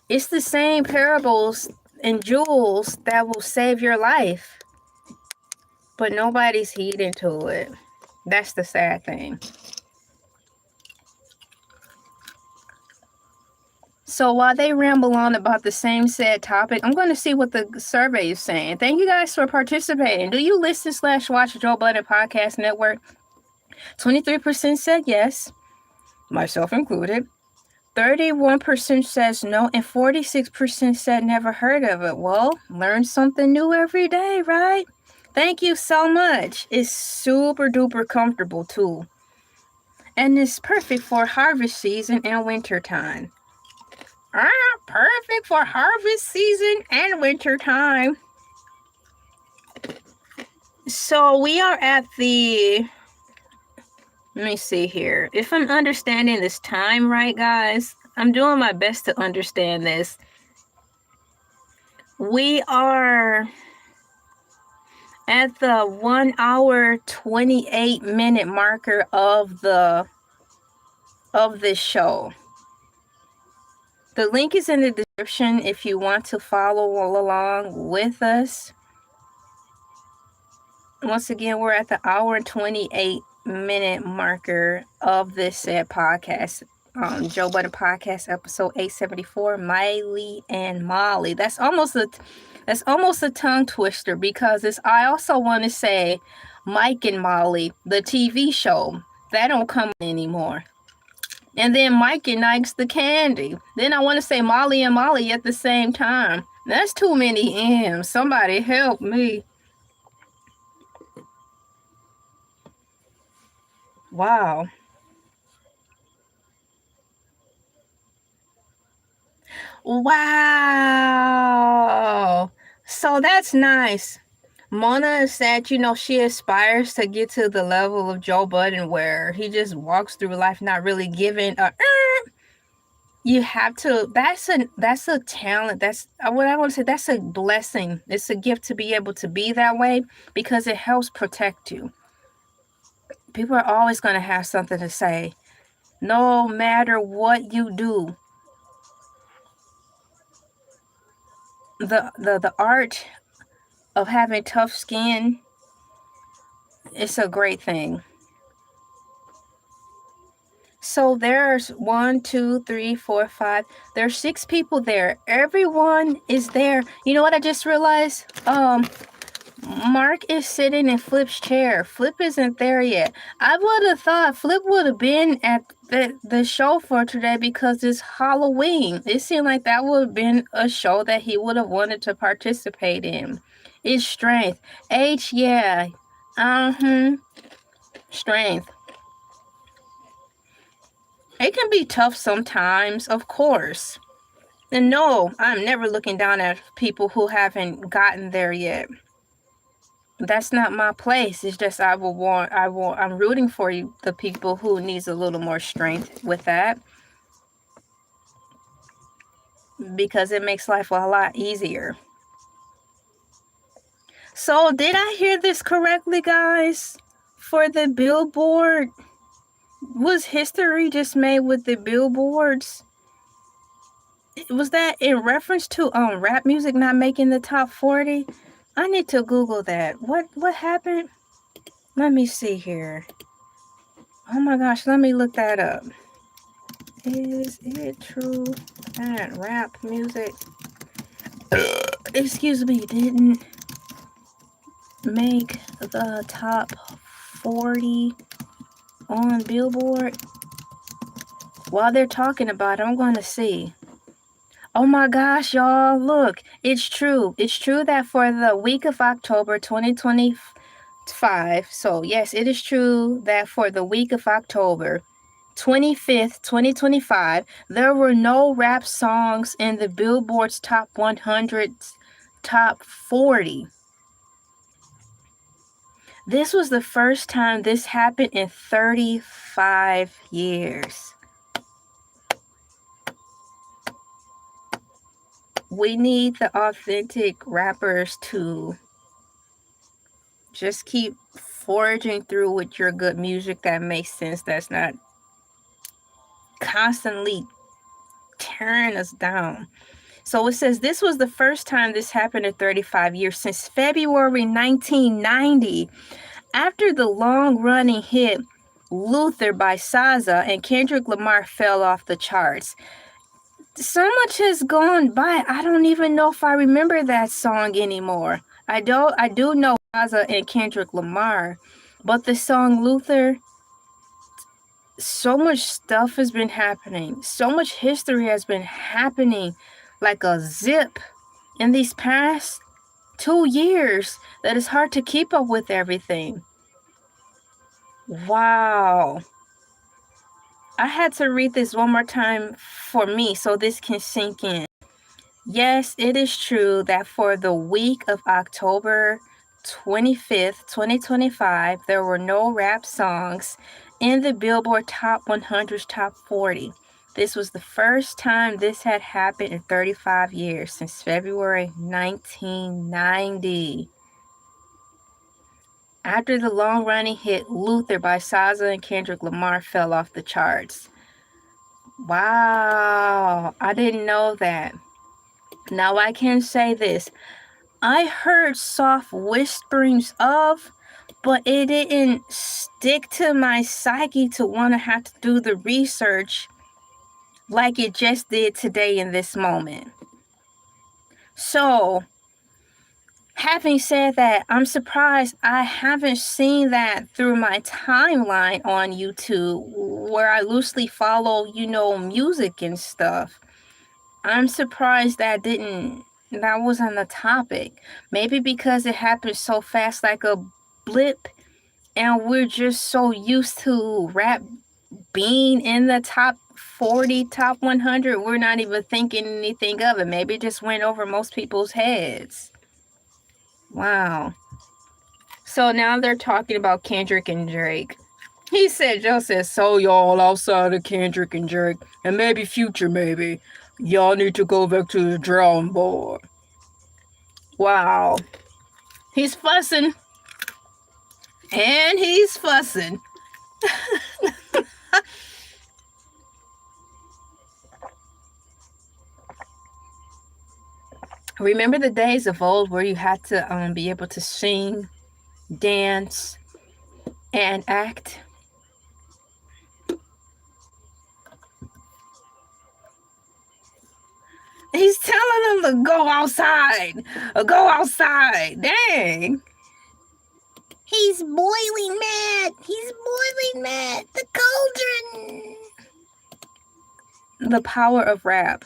It's the same parables and jewels that will save your life, but nobody's heeding to it. That's the sad thing. So while they ramble on about the same sad topic, I'm going to see what the survey is saying. Thank you guys for participating. Do you listen/watch Joe Budden Podcast Network? 23% said yes, myself included. 31% says no, and 46% said never heard of it. Well, learn something new every day, right? Thank you so much. It's super duper comfortable too. And it's perfect for harvest season and winter time. Perfect for harvest season and winter time. So we are at let me see here. If I'm understanding this time right, guys, I'm doing my best to understand this. We are at the 1 hour 28 minute marker of this show. The link is in the description if you want to follow along with us. Once again, we're at the hour and 28-minute marker of this said podcast. Joe Budden Podcast, episode 874, Miley and Molly. That's almost a tongue twister because I also want to say Mike and Molly, the TV show. That don't come anymore. And then Mike and Ike's the candy. Then I want to say Molly and Molly at the same time. That's too many M's. Somebody help me. Wow. Wow. So that's nice. Mona said, she aspires to get to the level of Joe Budden where he just walks through life not really giving a you have to, that's a talent. That's what I want to say. That's a blessing. It's a gift to be able to be that way because it helps protect you. People are always going to have something to say, no matter what you do. The art of having tough skin, it's a great thing. So there's 1, 2, 3, 4, 5. There's 6 people there. Everyone is there. You know what I just realized? Mark is sitting in Flip's chair. Flip isn't there yet. I would have thought Flip would have been at the show for today because it's Halloween. It seemed like that would have been a show that he would have wanted to participate in. It's strength. H, yeah. Strength. It can be tough sometimes, of course. And no, I'm never looking down at people who haven't gotten there yet. That's not my place. It's just I'm rooting for you, the people who needs a little more strength with that. Because it makes life a lot easier. So did I hear this correctly, guys? For the Billboard, was history just made with the billboards? Was that in reference to rap music not making the top 40? I need to Google that. What happened? Let me see here. Oh my gosh, let me look that up. Is it true that rap music didn't make the top 40 on Billboard? While they're talking about it, I'm going to see. Oh my gosh, y'all, look, it's true. It's true that for the week of October 2025, so yes, it is true that for the week of October 25th, 2025, there were no rap songs in the Billboard's top 100, top 40. This was the first time this happened in 35 years. We need the authentic rappers to just keep foraging through with your good music that makes sense, that's not constantly tearing us down. So it says this was the first time this happened in 35 years, since February 1990, after the long-running hit Luther by SZA and Kendrick Lamar fell off the charts. So much has gone by. I don't even know if I remember that song anymore. I do know SZA and Kendrick Lamar, but the song Luther, so much stuff has been happening. So much history has been happening like a zip in these past 2 years that it's hard to keep up with everything. Wow. I had to read this one more time for me so this can sink in. Yes, it is true that for the week of October 25th, 2025, there were no rap songs in the Billboard Top 100's Top 40. This was the first time this had happened in 35 years, since February 1990. After the long-running hit Luther by SZA and Kendrick Lamar fell off the charts. Wow, I didn't know that. Now I can say this. I heard soft whisperings of, but it didn't stick to my psyche to want to have to do the research like it just did today in this moment. So, having said that, I'm surprised I haven't seen that through my timeline on YouTube where I loosely follow, music and stuff. I'm surprised that wasn't a topic. Maybe because it happened so fast like a blip and we're just so used to rap being in the top 40, top 100, we're not even thinking anything of it. Maybe it just went over most people's heads. Wow. So now they're talking about Kendrick and Drake. Joe says, so y'all outside of Kendrick and Drake, and maybe Future maybe, y'all need to go back to the drawing board. Wow. He's fussing. And he's fussing. Remember the days of old where you had to be able to sing, dance, and act? He's telling them to go outside. Go outside. Dang. He's boiling mad. He's boiling mad. The cauldron. The power of rap.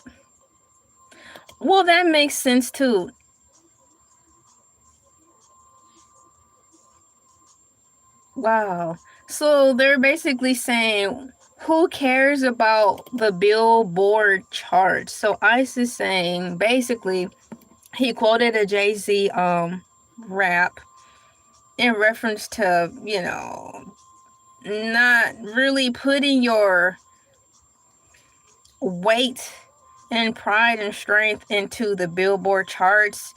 Well, that makes sense too. Wow. So they're basically saying, who cares about the Billboard charts? So Ice is saying, basically, he quoted a Jay-Z rap in reference to, not really putting your weight and pride and strength into the Billboard charts.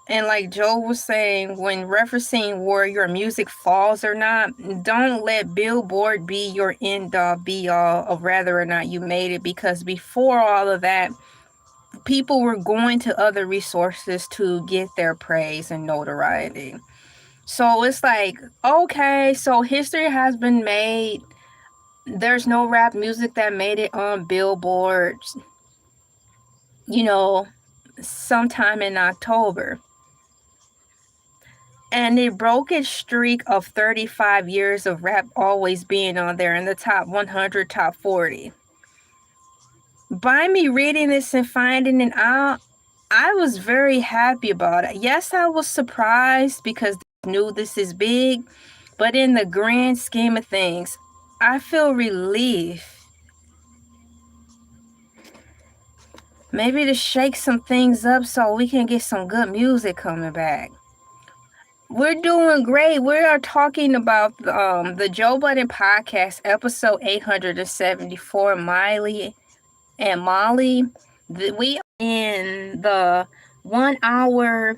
And like Joe was saying, when referencing where your music falls or not, don't let Billboard be your end-all be-all of whether or not you made it, because before all of that, people were going to other resources to get their praise and notoriety. So it's like, okay, so history has been made. There's no rap music that made it on billboards, sometime in October. And it broke its streak of 35 years of rap always being on there in the top 100, top 40. By me reading this and finding it out, I was very happy about it. Yes, I was surprised because I knew this is big, but in the grand scheme of things, I feel relief. Maybe to shake some things up so we can get some good music coming back. We're doing great. We are talking about the Joe Budden Podcast, episode 874, Miley and Molly. We are in the 1 hour,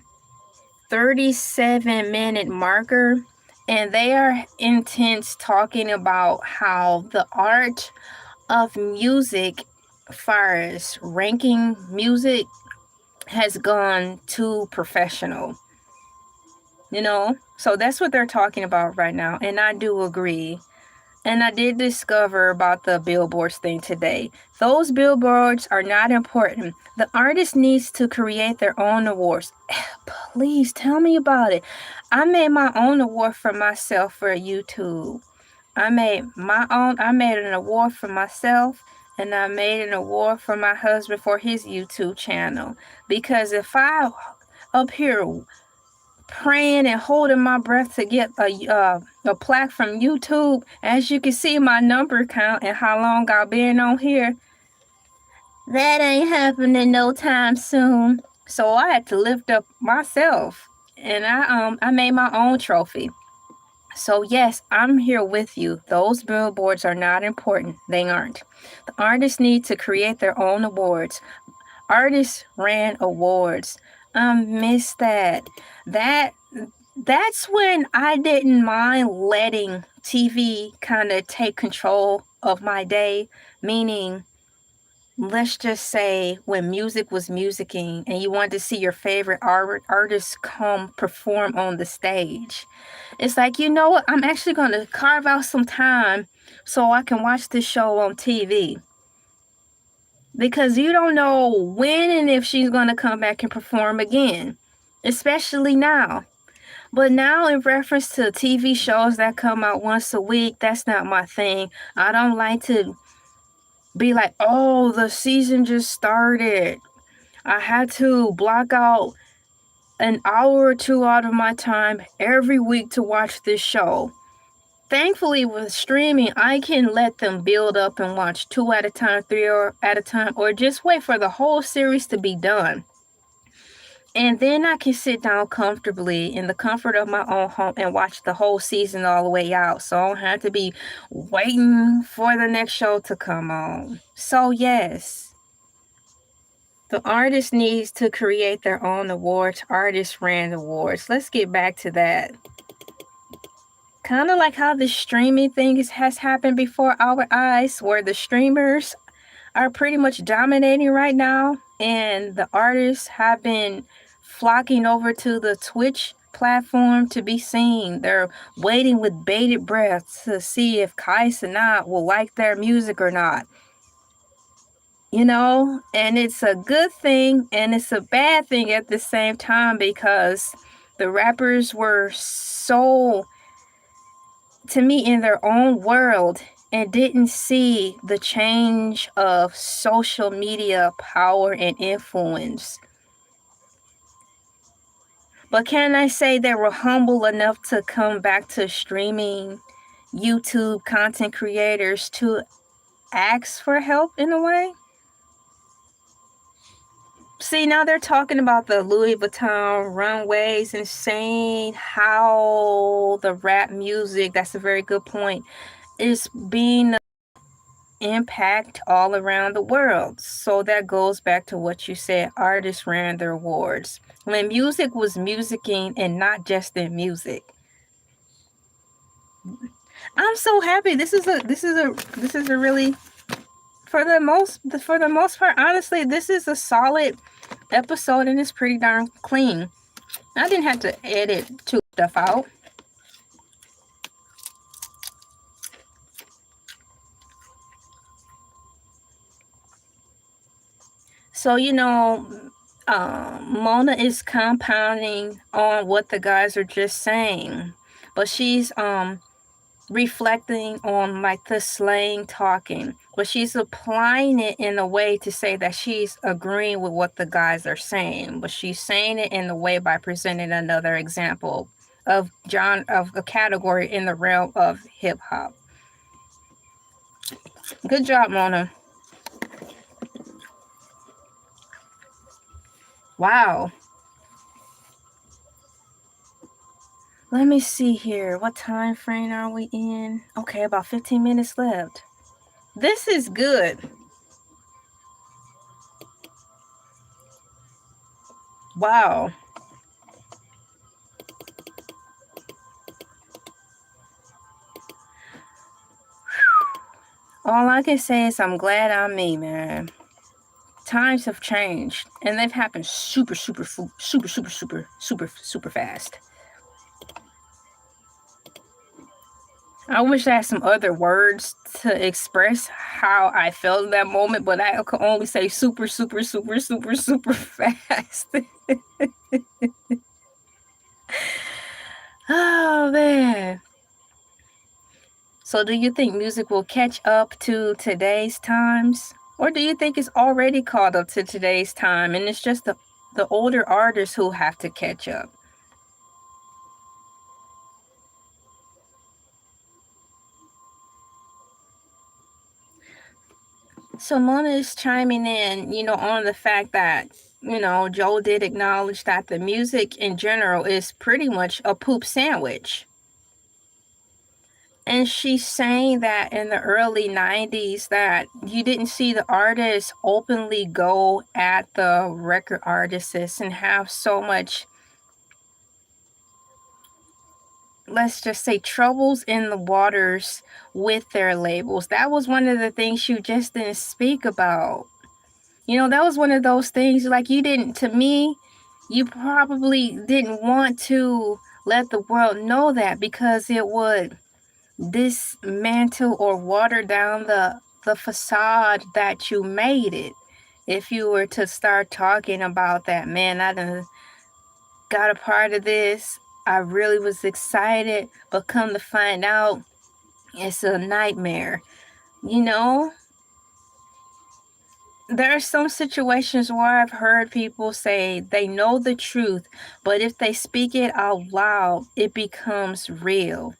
37-minute marker, and they are intense talking about how the art of music, as far as ranking music, has gone too professional. So that's what they're talking about right now, and I do agree. And I did discover about the billboards thing today. Those billboards are not important. The artist needs to create their own awards. Please tell me about it. I made my own award for myself for YouTube. I made an award for myself, and I made an award for my husband for his YouTube channel. Because if I up here praying and holding my breath to get a plaque from YouTube, as you can see my number count and how long I've been on here, that ain't happening no time soon. So I had to lift up myself, and I made my own trophy. So yes, I'm here with you. Those billboards are not important. They aren't. The artists need to create their own awards. Artists ran awards. Miss that. That's when I didn't mind letting TV kind of take control of my day, meaning let's just say when music was musicking and you wanted to see your favorite artists come perform on the stage. It's like, you know what? I'm actually going to carve out some time so I can watch this show on TV. Because you don't know when and if she's going to come back and perform again, especially now. But now, in reference to TV shows that come out once a week, that's not my thing. I don't like to be like, oh, the season just started. I had to block out an hour or two out of my time every week to watch this show. Thankfully, with streaming, I can let them build up and watch 2 at a time, 3 at a time, or just wait for the whole series to be done. And then I can sit down comfortably in the comfort of my own home and watch the whole season all the way out. So I don't have to be waiting for the next show to come on. So yes, the artist needs to create their own awards, artist ran awards. Let's get back to that. Kind of like how the streaming thing has happened before our eyes, where the streamers are pretty much dominating right now, and the artists have been flocking over to the Twitch platform to be seen. They're waiting with bated breath to see if Kai Cenat will like their music or not. You know, and it's a good thing and it's a bad thing at the same time, because the rappers were so, to me, in their own world and didn't see the change of social media power and influence. But can I say they were humble enough to come back to streaming YouTube content creators to ask for help in a way? See, now they're talking about the Louis Vuitton runways and saying how the rap music, that's a very good point, is being impact all around the world. So that goes back to what you said, artists ran their awards. When music was musicking and not just in music. I'm so happy. This is a really, for the most part, honestly, this is a solid episode and it's pretty darn clean. I didn't have to edit too stuff out. So, you know, Mona is compounding on what the guys are just saying, but she's reflecting on like the slang talking, but she's applying it in a way to say that she's agreeing with what the guys are saying, but she's saying it in a way by presenting another example of a category in the realm of hip hop. Good job, Mona. Wow. Let me see here. What time frame are we in? Okay, about 15 minutes left. This is good. Wow. All I can say is I'm glad I'm me, man. Times have changed, and they've happened super fast. I wish I had some other words to express how I felt in that moment, but I could only say super fast. Oh, man. So do you think music will catch up to today's times? Or do you think it's already caught up to today's time and it's just the older artists who have to catch up? So Mona is chiming in, on the fact that, Joe did acknowledge that the music in general is pretty much a poop sandwich. And she's saying that in the early 90s that you didn't see the artists openly go at the record artists and have so much, let's just say, troubles in the waters with their labels. That was one of the things you just didn't speak about. That was one of those things, like, to me, you probably didn't want to let the world know that, because it would dismantle or water down the facade that you made it. If you were to start talking about that, man, I done got a part of this, I really was excited, but come to find out, it's a nightmare. There are some situations where I've heard people say they know the truth, but if they speak it out loud, it becomes real.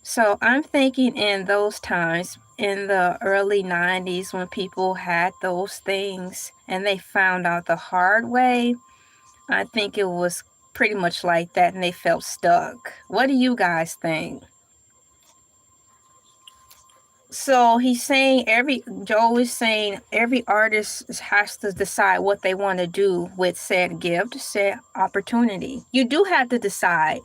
So I'm thinking, in those times, in the early 90s, when people had those things and they found out the hard way, I think it was pretty much like that, and they felt stuck. What do you guys think? So Joe is saying every artist has to decide what they want to do with said gift, said opportunity. You do have to decide.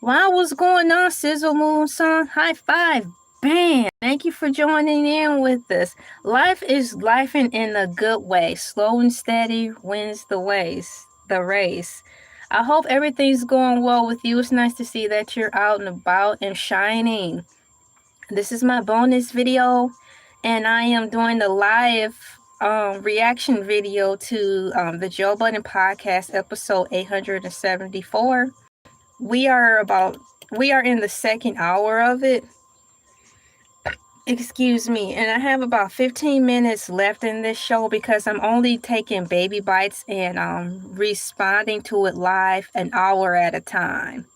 Wow, what's going on, Sizzle Moon Song? High five. Bam! Thank you for joining in with us. Life is life in a good way. Slow and steady wins the race. I hope everything's going well with you. It's nice to see that you're out and about and shining. This is my bonus video, and I am doing the live reaction video to the Joe Budden Podcast, episode 874. We are in the second hour of it. Excuse me. And I have about 15 minutes left in this show, because I'm only taking baby bites and responding to it live an hour at a time.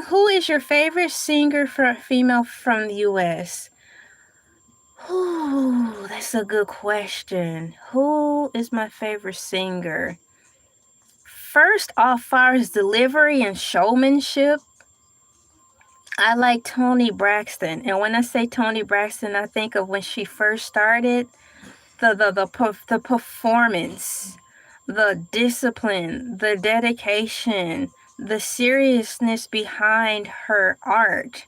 Who is your favorite singer female from the U.S.? Ooh, that's a good question. Who is my favorite singer? First off, far as delivery and showmanship, I like Toni Braxton. And when I say Toni Braxton, I think of when she first started, the performance, the discipline, the dedication, the seriousness behind her art.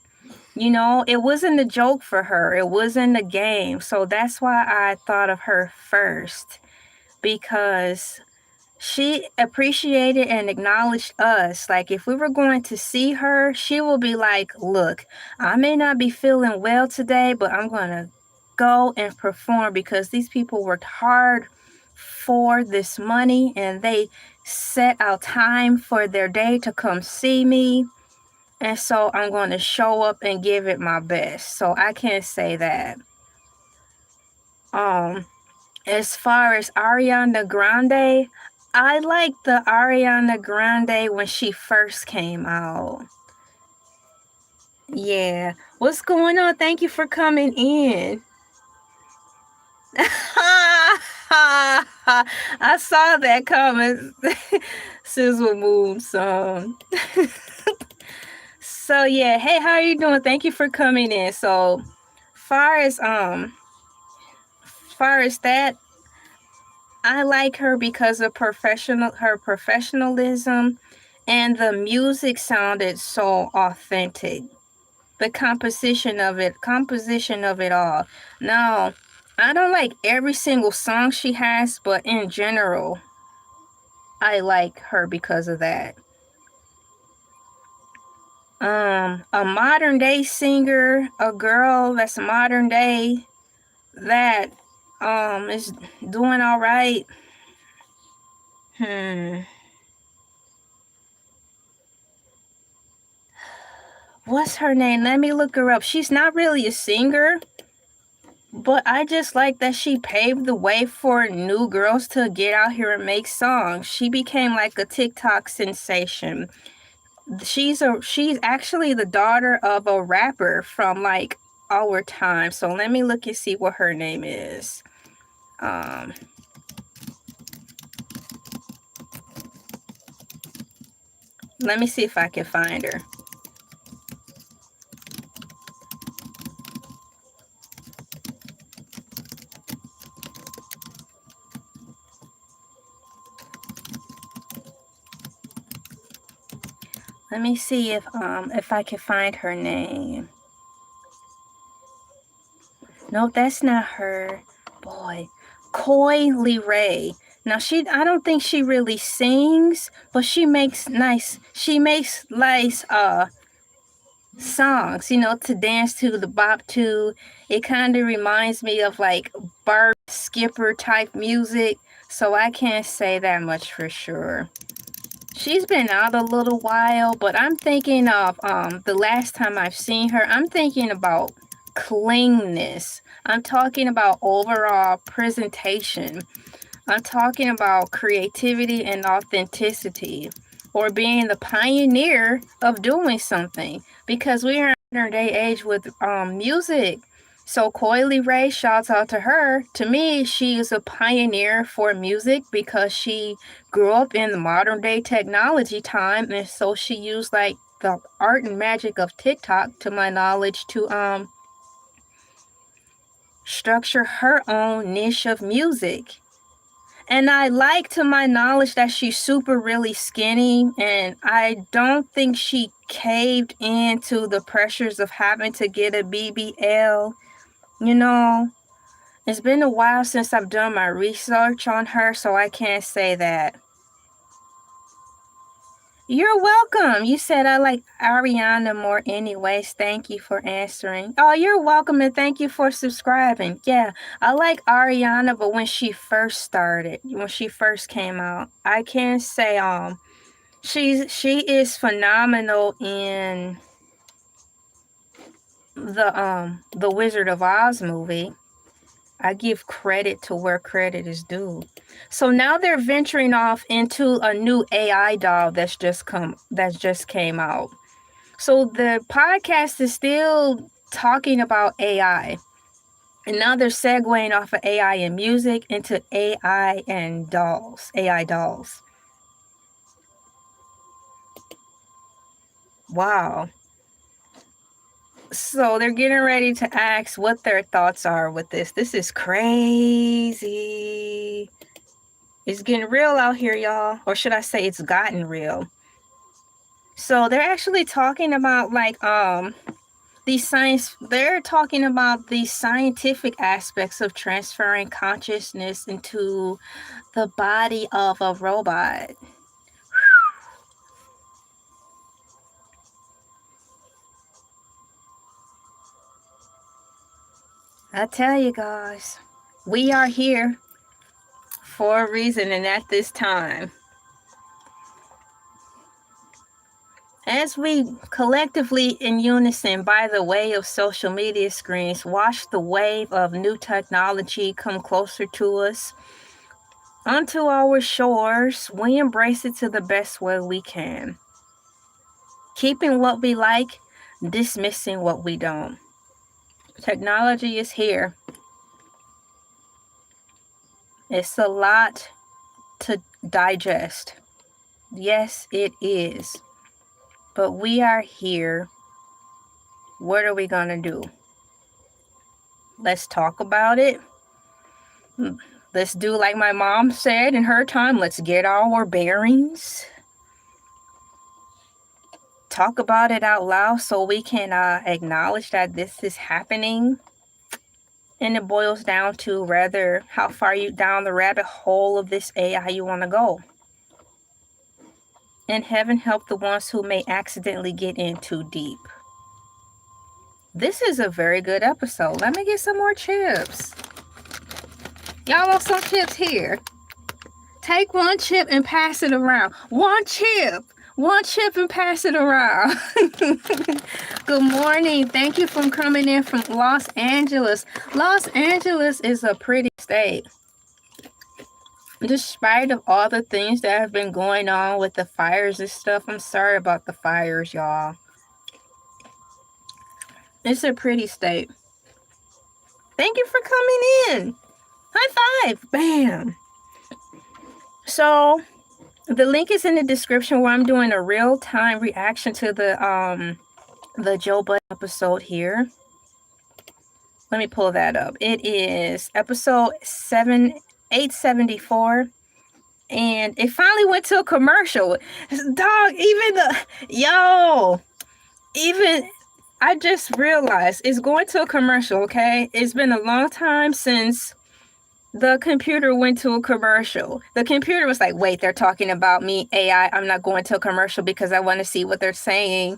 It wasn't a joke for her. It wasn't a game. So that's why I thought of her first, because she appreciated and acknowledged us. Like, if we were going to see her, she will be like, look, I may not be feeling well today, but I'm going to go and perform, because these people worked hard for this money, and they set out time for their day to come see me. And so I'm going to show up and give it my best. So I can't say that. As far as Ariana Grande, I like the Ariana Grande when she first came out. Yeah. What's going on? Thank you for coming in. I saw that comment. Sizzle Moon Song. So yeah, hey, how are you doing? Thank you for coming in. So far as that, I like her because of her professionalism, and the music sounded so authentic. The composition of it all. Now, I don't like every single song she has, but in general, I like her because of that. A modern day singer, a girl that's modern day, that is doing all right. What's her name? Let me look her up. She's not really a singer, but I just like that she paved the way for new girls to get out here and make songs. She became like a TikTok sensation. She's actually the daughter of a rapper from like our time. So let me look and see what her name is. Let me see if I can find her. Let me see if I can find her name. No, that's not her. Boy, Coy Ray. Now I don't think she really sings, but she makes nice songs, to dance to, the bop to. It kind of reminds me of like Bart Skipper type music, so I can't say that much for sure. She's been out a little while, but I'm thinking of the last time I've seen her, I'm thinking about cleanness. I'm talking about overall presentation. I'm talking about creativity and authenticity, or being the pioneer of doing something, because we are in a modern day age with music. So Coily Ray, shouts out to her. To me, she is a pioneer for music because she grew up in the modern day technology time, and so she used like the art and magic of TikTok, to my knowledge, to structure her own niche of music. And I like, to my knowledge, that she's super really skinny, and I don't think she caved into the pressures of having to get a BBL. It's been a while since I've done my research on her, so I can't say that. You're welcome. You said I like Ariana more anyways. Thank you for answering. Oh, you're welcome, and thank you for subscribing. Yeah, I like Ariana, but when she first came out, I can't say she is phenomenal in the Wizard of Oz movie. I give credit to where credit is due. So now they're venturing off into a new AI doll that's just came out. So the podcast is still talking about AI. And now they're segueing off of AI and music into AI and dolls. AI dolls. Wow. So they're getting ready to ask what their thoughts are with this. This is crazy. It's getting real out here, y'all. Or should I say it's gotten real. So they're actually talking about they're talking about the scientific aspects of transferring consciousness into the body of a robot. I tell you guys, we are here for a reason, and at this time, as we collectively in unison, by the way of social media screens, watch the wave of new technology come closer to us, onto our shores, we embrace it to the best way we can. Keeping what we like, dismissing what we don't. Technology is here. It's a lot to digest. Yes, it is. But we are here. What are we going to do? Let's talk about it. Let's do like my mom said in her time. Let's get our bearings. Talk about it out loud so we can acknowledge that this is happening. And it boils down to rather how far you down the rabbit hole of this AI you want to go. And heaven help the ones who may accidentally get in too deep. This is a very good episode. Let me get some more chips. Y'all want some chips here? Take one chip and pass it around. One chip and pass it around. Good morning. Thank you for coming in from Los Angeles. Los Angeles is a pretty state. Despite of all the things that have been going on with the fires and stuff, I'm sorry about the fires, y'all. It's a pretty state. Thank you for coming in. High five. Bam. So the link is in the description where I'm doing a real-time reaction to the Joe Budden episode here. Let me pull that up. It is episode 874. And it finally went to a commercial. Dog, I just realized it's going to a commercial, okay? It's been a long time since the computer went to a commercial. The computer was like, wait, they're talking about me, AI. I'm not going to a commercial because I want to see what they're saying.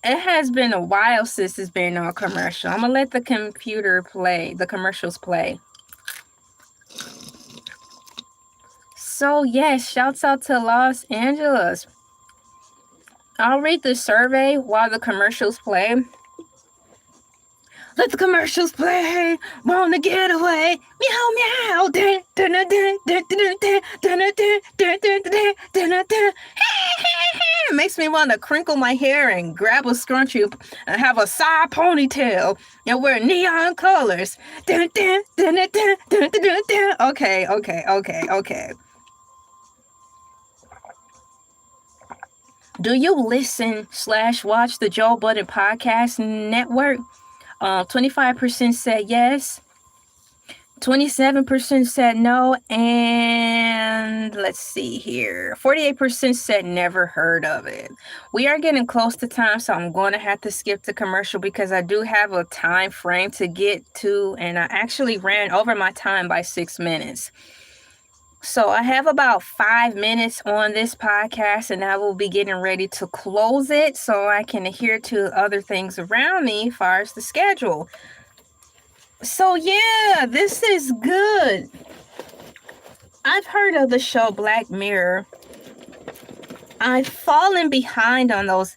It has been a while since it's been on a commercial. I'm going to let the computer play, the commercials play. So, yes, shouts out to Los Angeles. I'll read the survey while the commercials play. Let the commercials play. Wanna get away. Meow meow. It makes me want to crinkle my hair and grab a scrunchie and have a side ponytail and wear neon colors. Okay. Do you listen/watch the Joe Budden Podcast Network? 25% said yes. 27% said no. And let's see here. 48% said never heard of it. We are getting close to time, so I'm going to have to skip the commercial because I do have a time frame to get to. And I actually ran over my time by 6 minutes. So I have about 5 minutes on this podcast and I will be getting ready to close it so I can adhere to other things around me as far as the schedule. So yeah, this is good. I've heard of the show Black Mirror. I've fallen behind on those.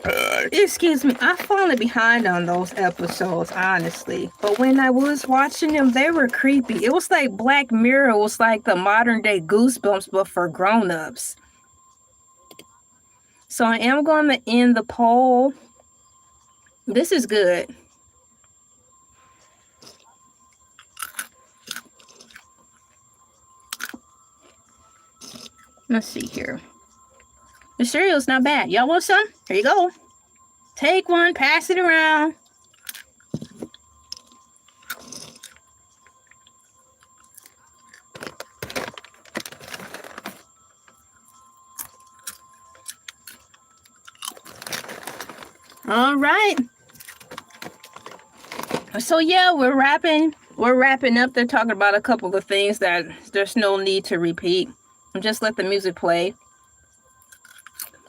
I've fallen behind on those episodes, honestly. But when I was watching them, they were creepy. It was like Black Mirror was like the modern day Goosebumps, but for grown-ups. So I am going to end the poll. This is good. Let's see here. The cereal's not bad. Y'all want some? Here you go. Take one, pass it around. All right. So yeah, we're wrapping up. They're talking about a couple of things that there's no need to repeat. Just let the music play.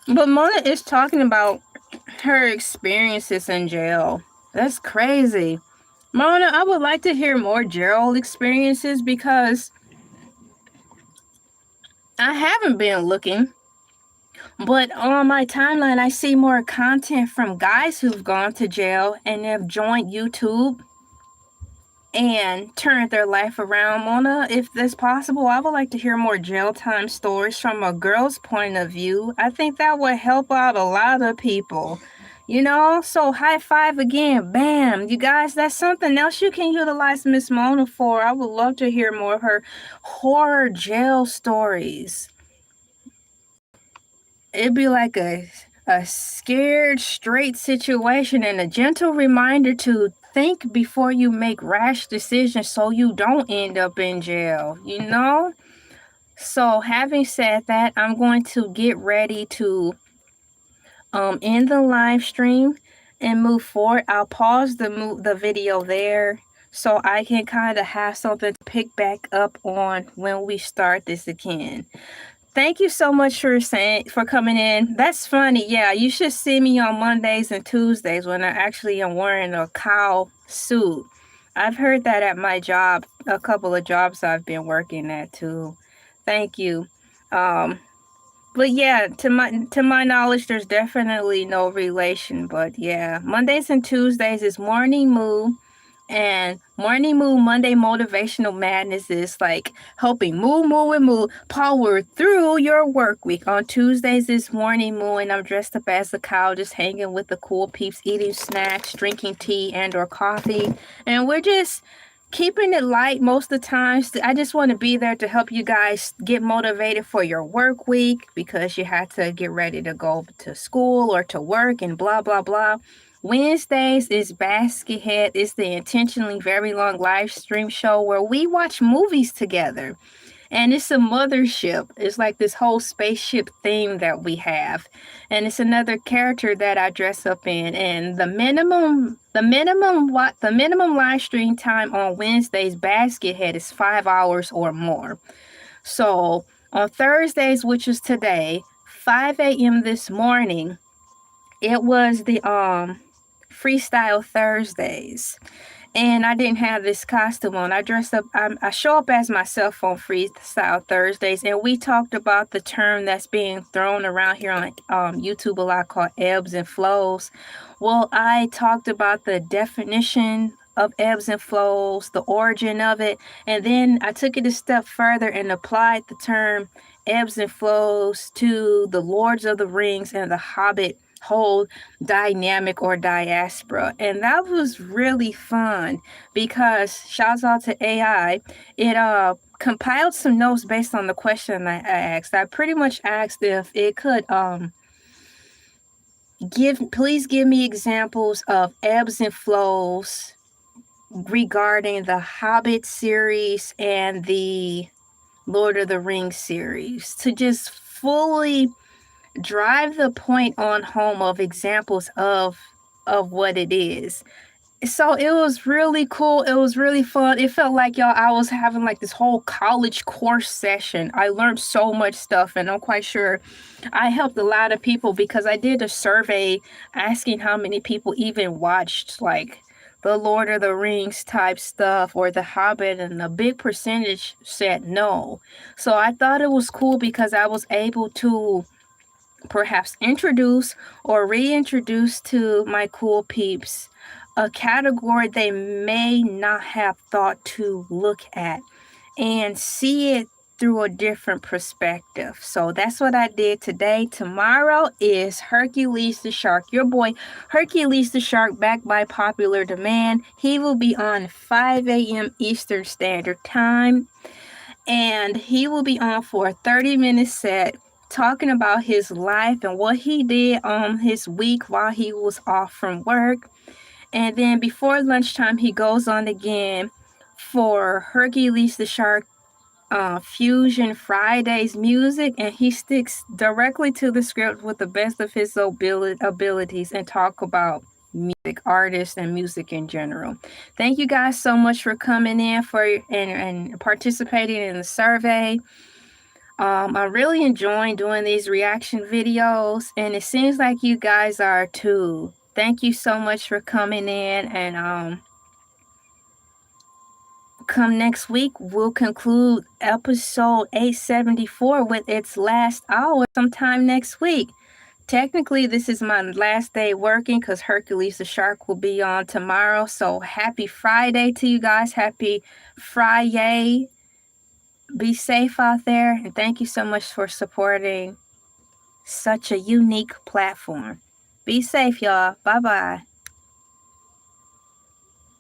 But Mona is talking about her experiences in jail. That's crazy. Mona, I would like to hear more jail experiences because I haven't been looking. But on my timeline, I see more content from guys who've gone to jail and have joined YouTube and turned their life around. Mona, if that's possible, I would like to hear more jail time stories from a girl's point of view. I think that would help out a lot of people. You know, so high five again. Bam. You guys, that's something else you can utilize Miss Mona for. I would love to hear more of her horror jail stories. It'd be like a scared straight situation and a gentle reminder to think before you make rash decisions so you don't end up in jail, you know? So having said that, I'm going to get ready to end the live stream and move forward. I'll pause the video there so I can kind of have something to pick back up on when we start this again. Thank you so much for coming in. That's funny. Yeah, you should see me on Mondays and Tuesdays when I actually am wearing a cow suit. I've heard that at my job, a couple of jobs I've been working at too. Thank you. But yeah, to my knowledge, there's definitely no relation. But yeah, Mondays and Tuesdays is Morning Moo. And Morning Moo Monday Motivational Madness is like helping moo power through your work week. On Tuesdays is Morning Moo and I'm dressed up as a cow, just hanging with the cool peeps, eating snacks, drinking tea and or coffee. And we're just keeping it light most of the times. I just want to be there to help you guys get motivated for your work week because you have to get ready to go to school or to work and blah, blah, blah. Wednesdays is Basket It's the intentionally very long live stream show where we watch movies together. And it's a mothership. It's like this whole spaceship theme that we have. And it's another character that I dress up in. And the minimum live stream time on Wednesday's basket head is 5 hours or more. So on Thursdays, which is today, 5 a.m. this morning, it was the Freestyle Thursdays. And I didn't have this costume on. I dressed up, I show up as myself on Freestyle Thursdays, and we talked about the term that's being thrown around here on YouTube a lot called ebbs and flows. Well, I talked about the definition of ebbs and flows, the origin of it, and then I took it a step further and applied the term ebbs and flows to the Lords of the Rings and the Hobbit whole dynamic or diaspora. And that was really fun because shouts out to AI. It compiled some notes based on the question I asked. I pretty much asked if it could please give me examples of ebbs and flows regarding the Hobbit series and the Lord of the Rings series to just fully drive the point on home of examples of what it is. So it was really cool. It was really fun. It felt like I was having like this whole college course session. I learned so much stuff, and I'm quite sure I helped a lot of people because I did a survey asking how many people even watched like the Lord of the Rings type stuff or the Hobbit, and a big percentage said no. So I thought it was cool because I was able to perhaps introduce or reintroduce to my cool peeps a category they may not have thought to look at and see it through a different perspective. So that's what I did today. Tomorrow is Hercules the Shark. Your boy Hercules the Shark, back by popular demand. He will be on 5 a.m. Eastern Standard Time, and he will be on for a 30-minute set talking about his life and what he did on his week while he was off from work. And then before lunchtime, he goes on again for Hercules the Shark Fusion Fridays music, and he sticks directly to the script with the best of his abilities and talk about music, artists, and music in general. Thank you guys so much for coming in and participating in the survey. I'm really enjoying doing these reaction videos, and it seems like you guys are too. Thank you so much for coming in, and come next week, we'll conclude episode 874 with its last hour sometime next week. Technically, this is my last day working because Hercules the Shark will be on tomorrow. So happy Friday to you guys. Happy Friday. Be safe out there, and thank you so much for supporting such a unique platform. Be safe, y'all. Bye-bye.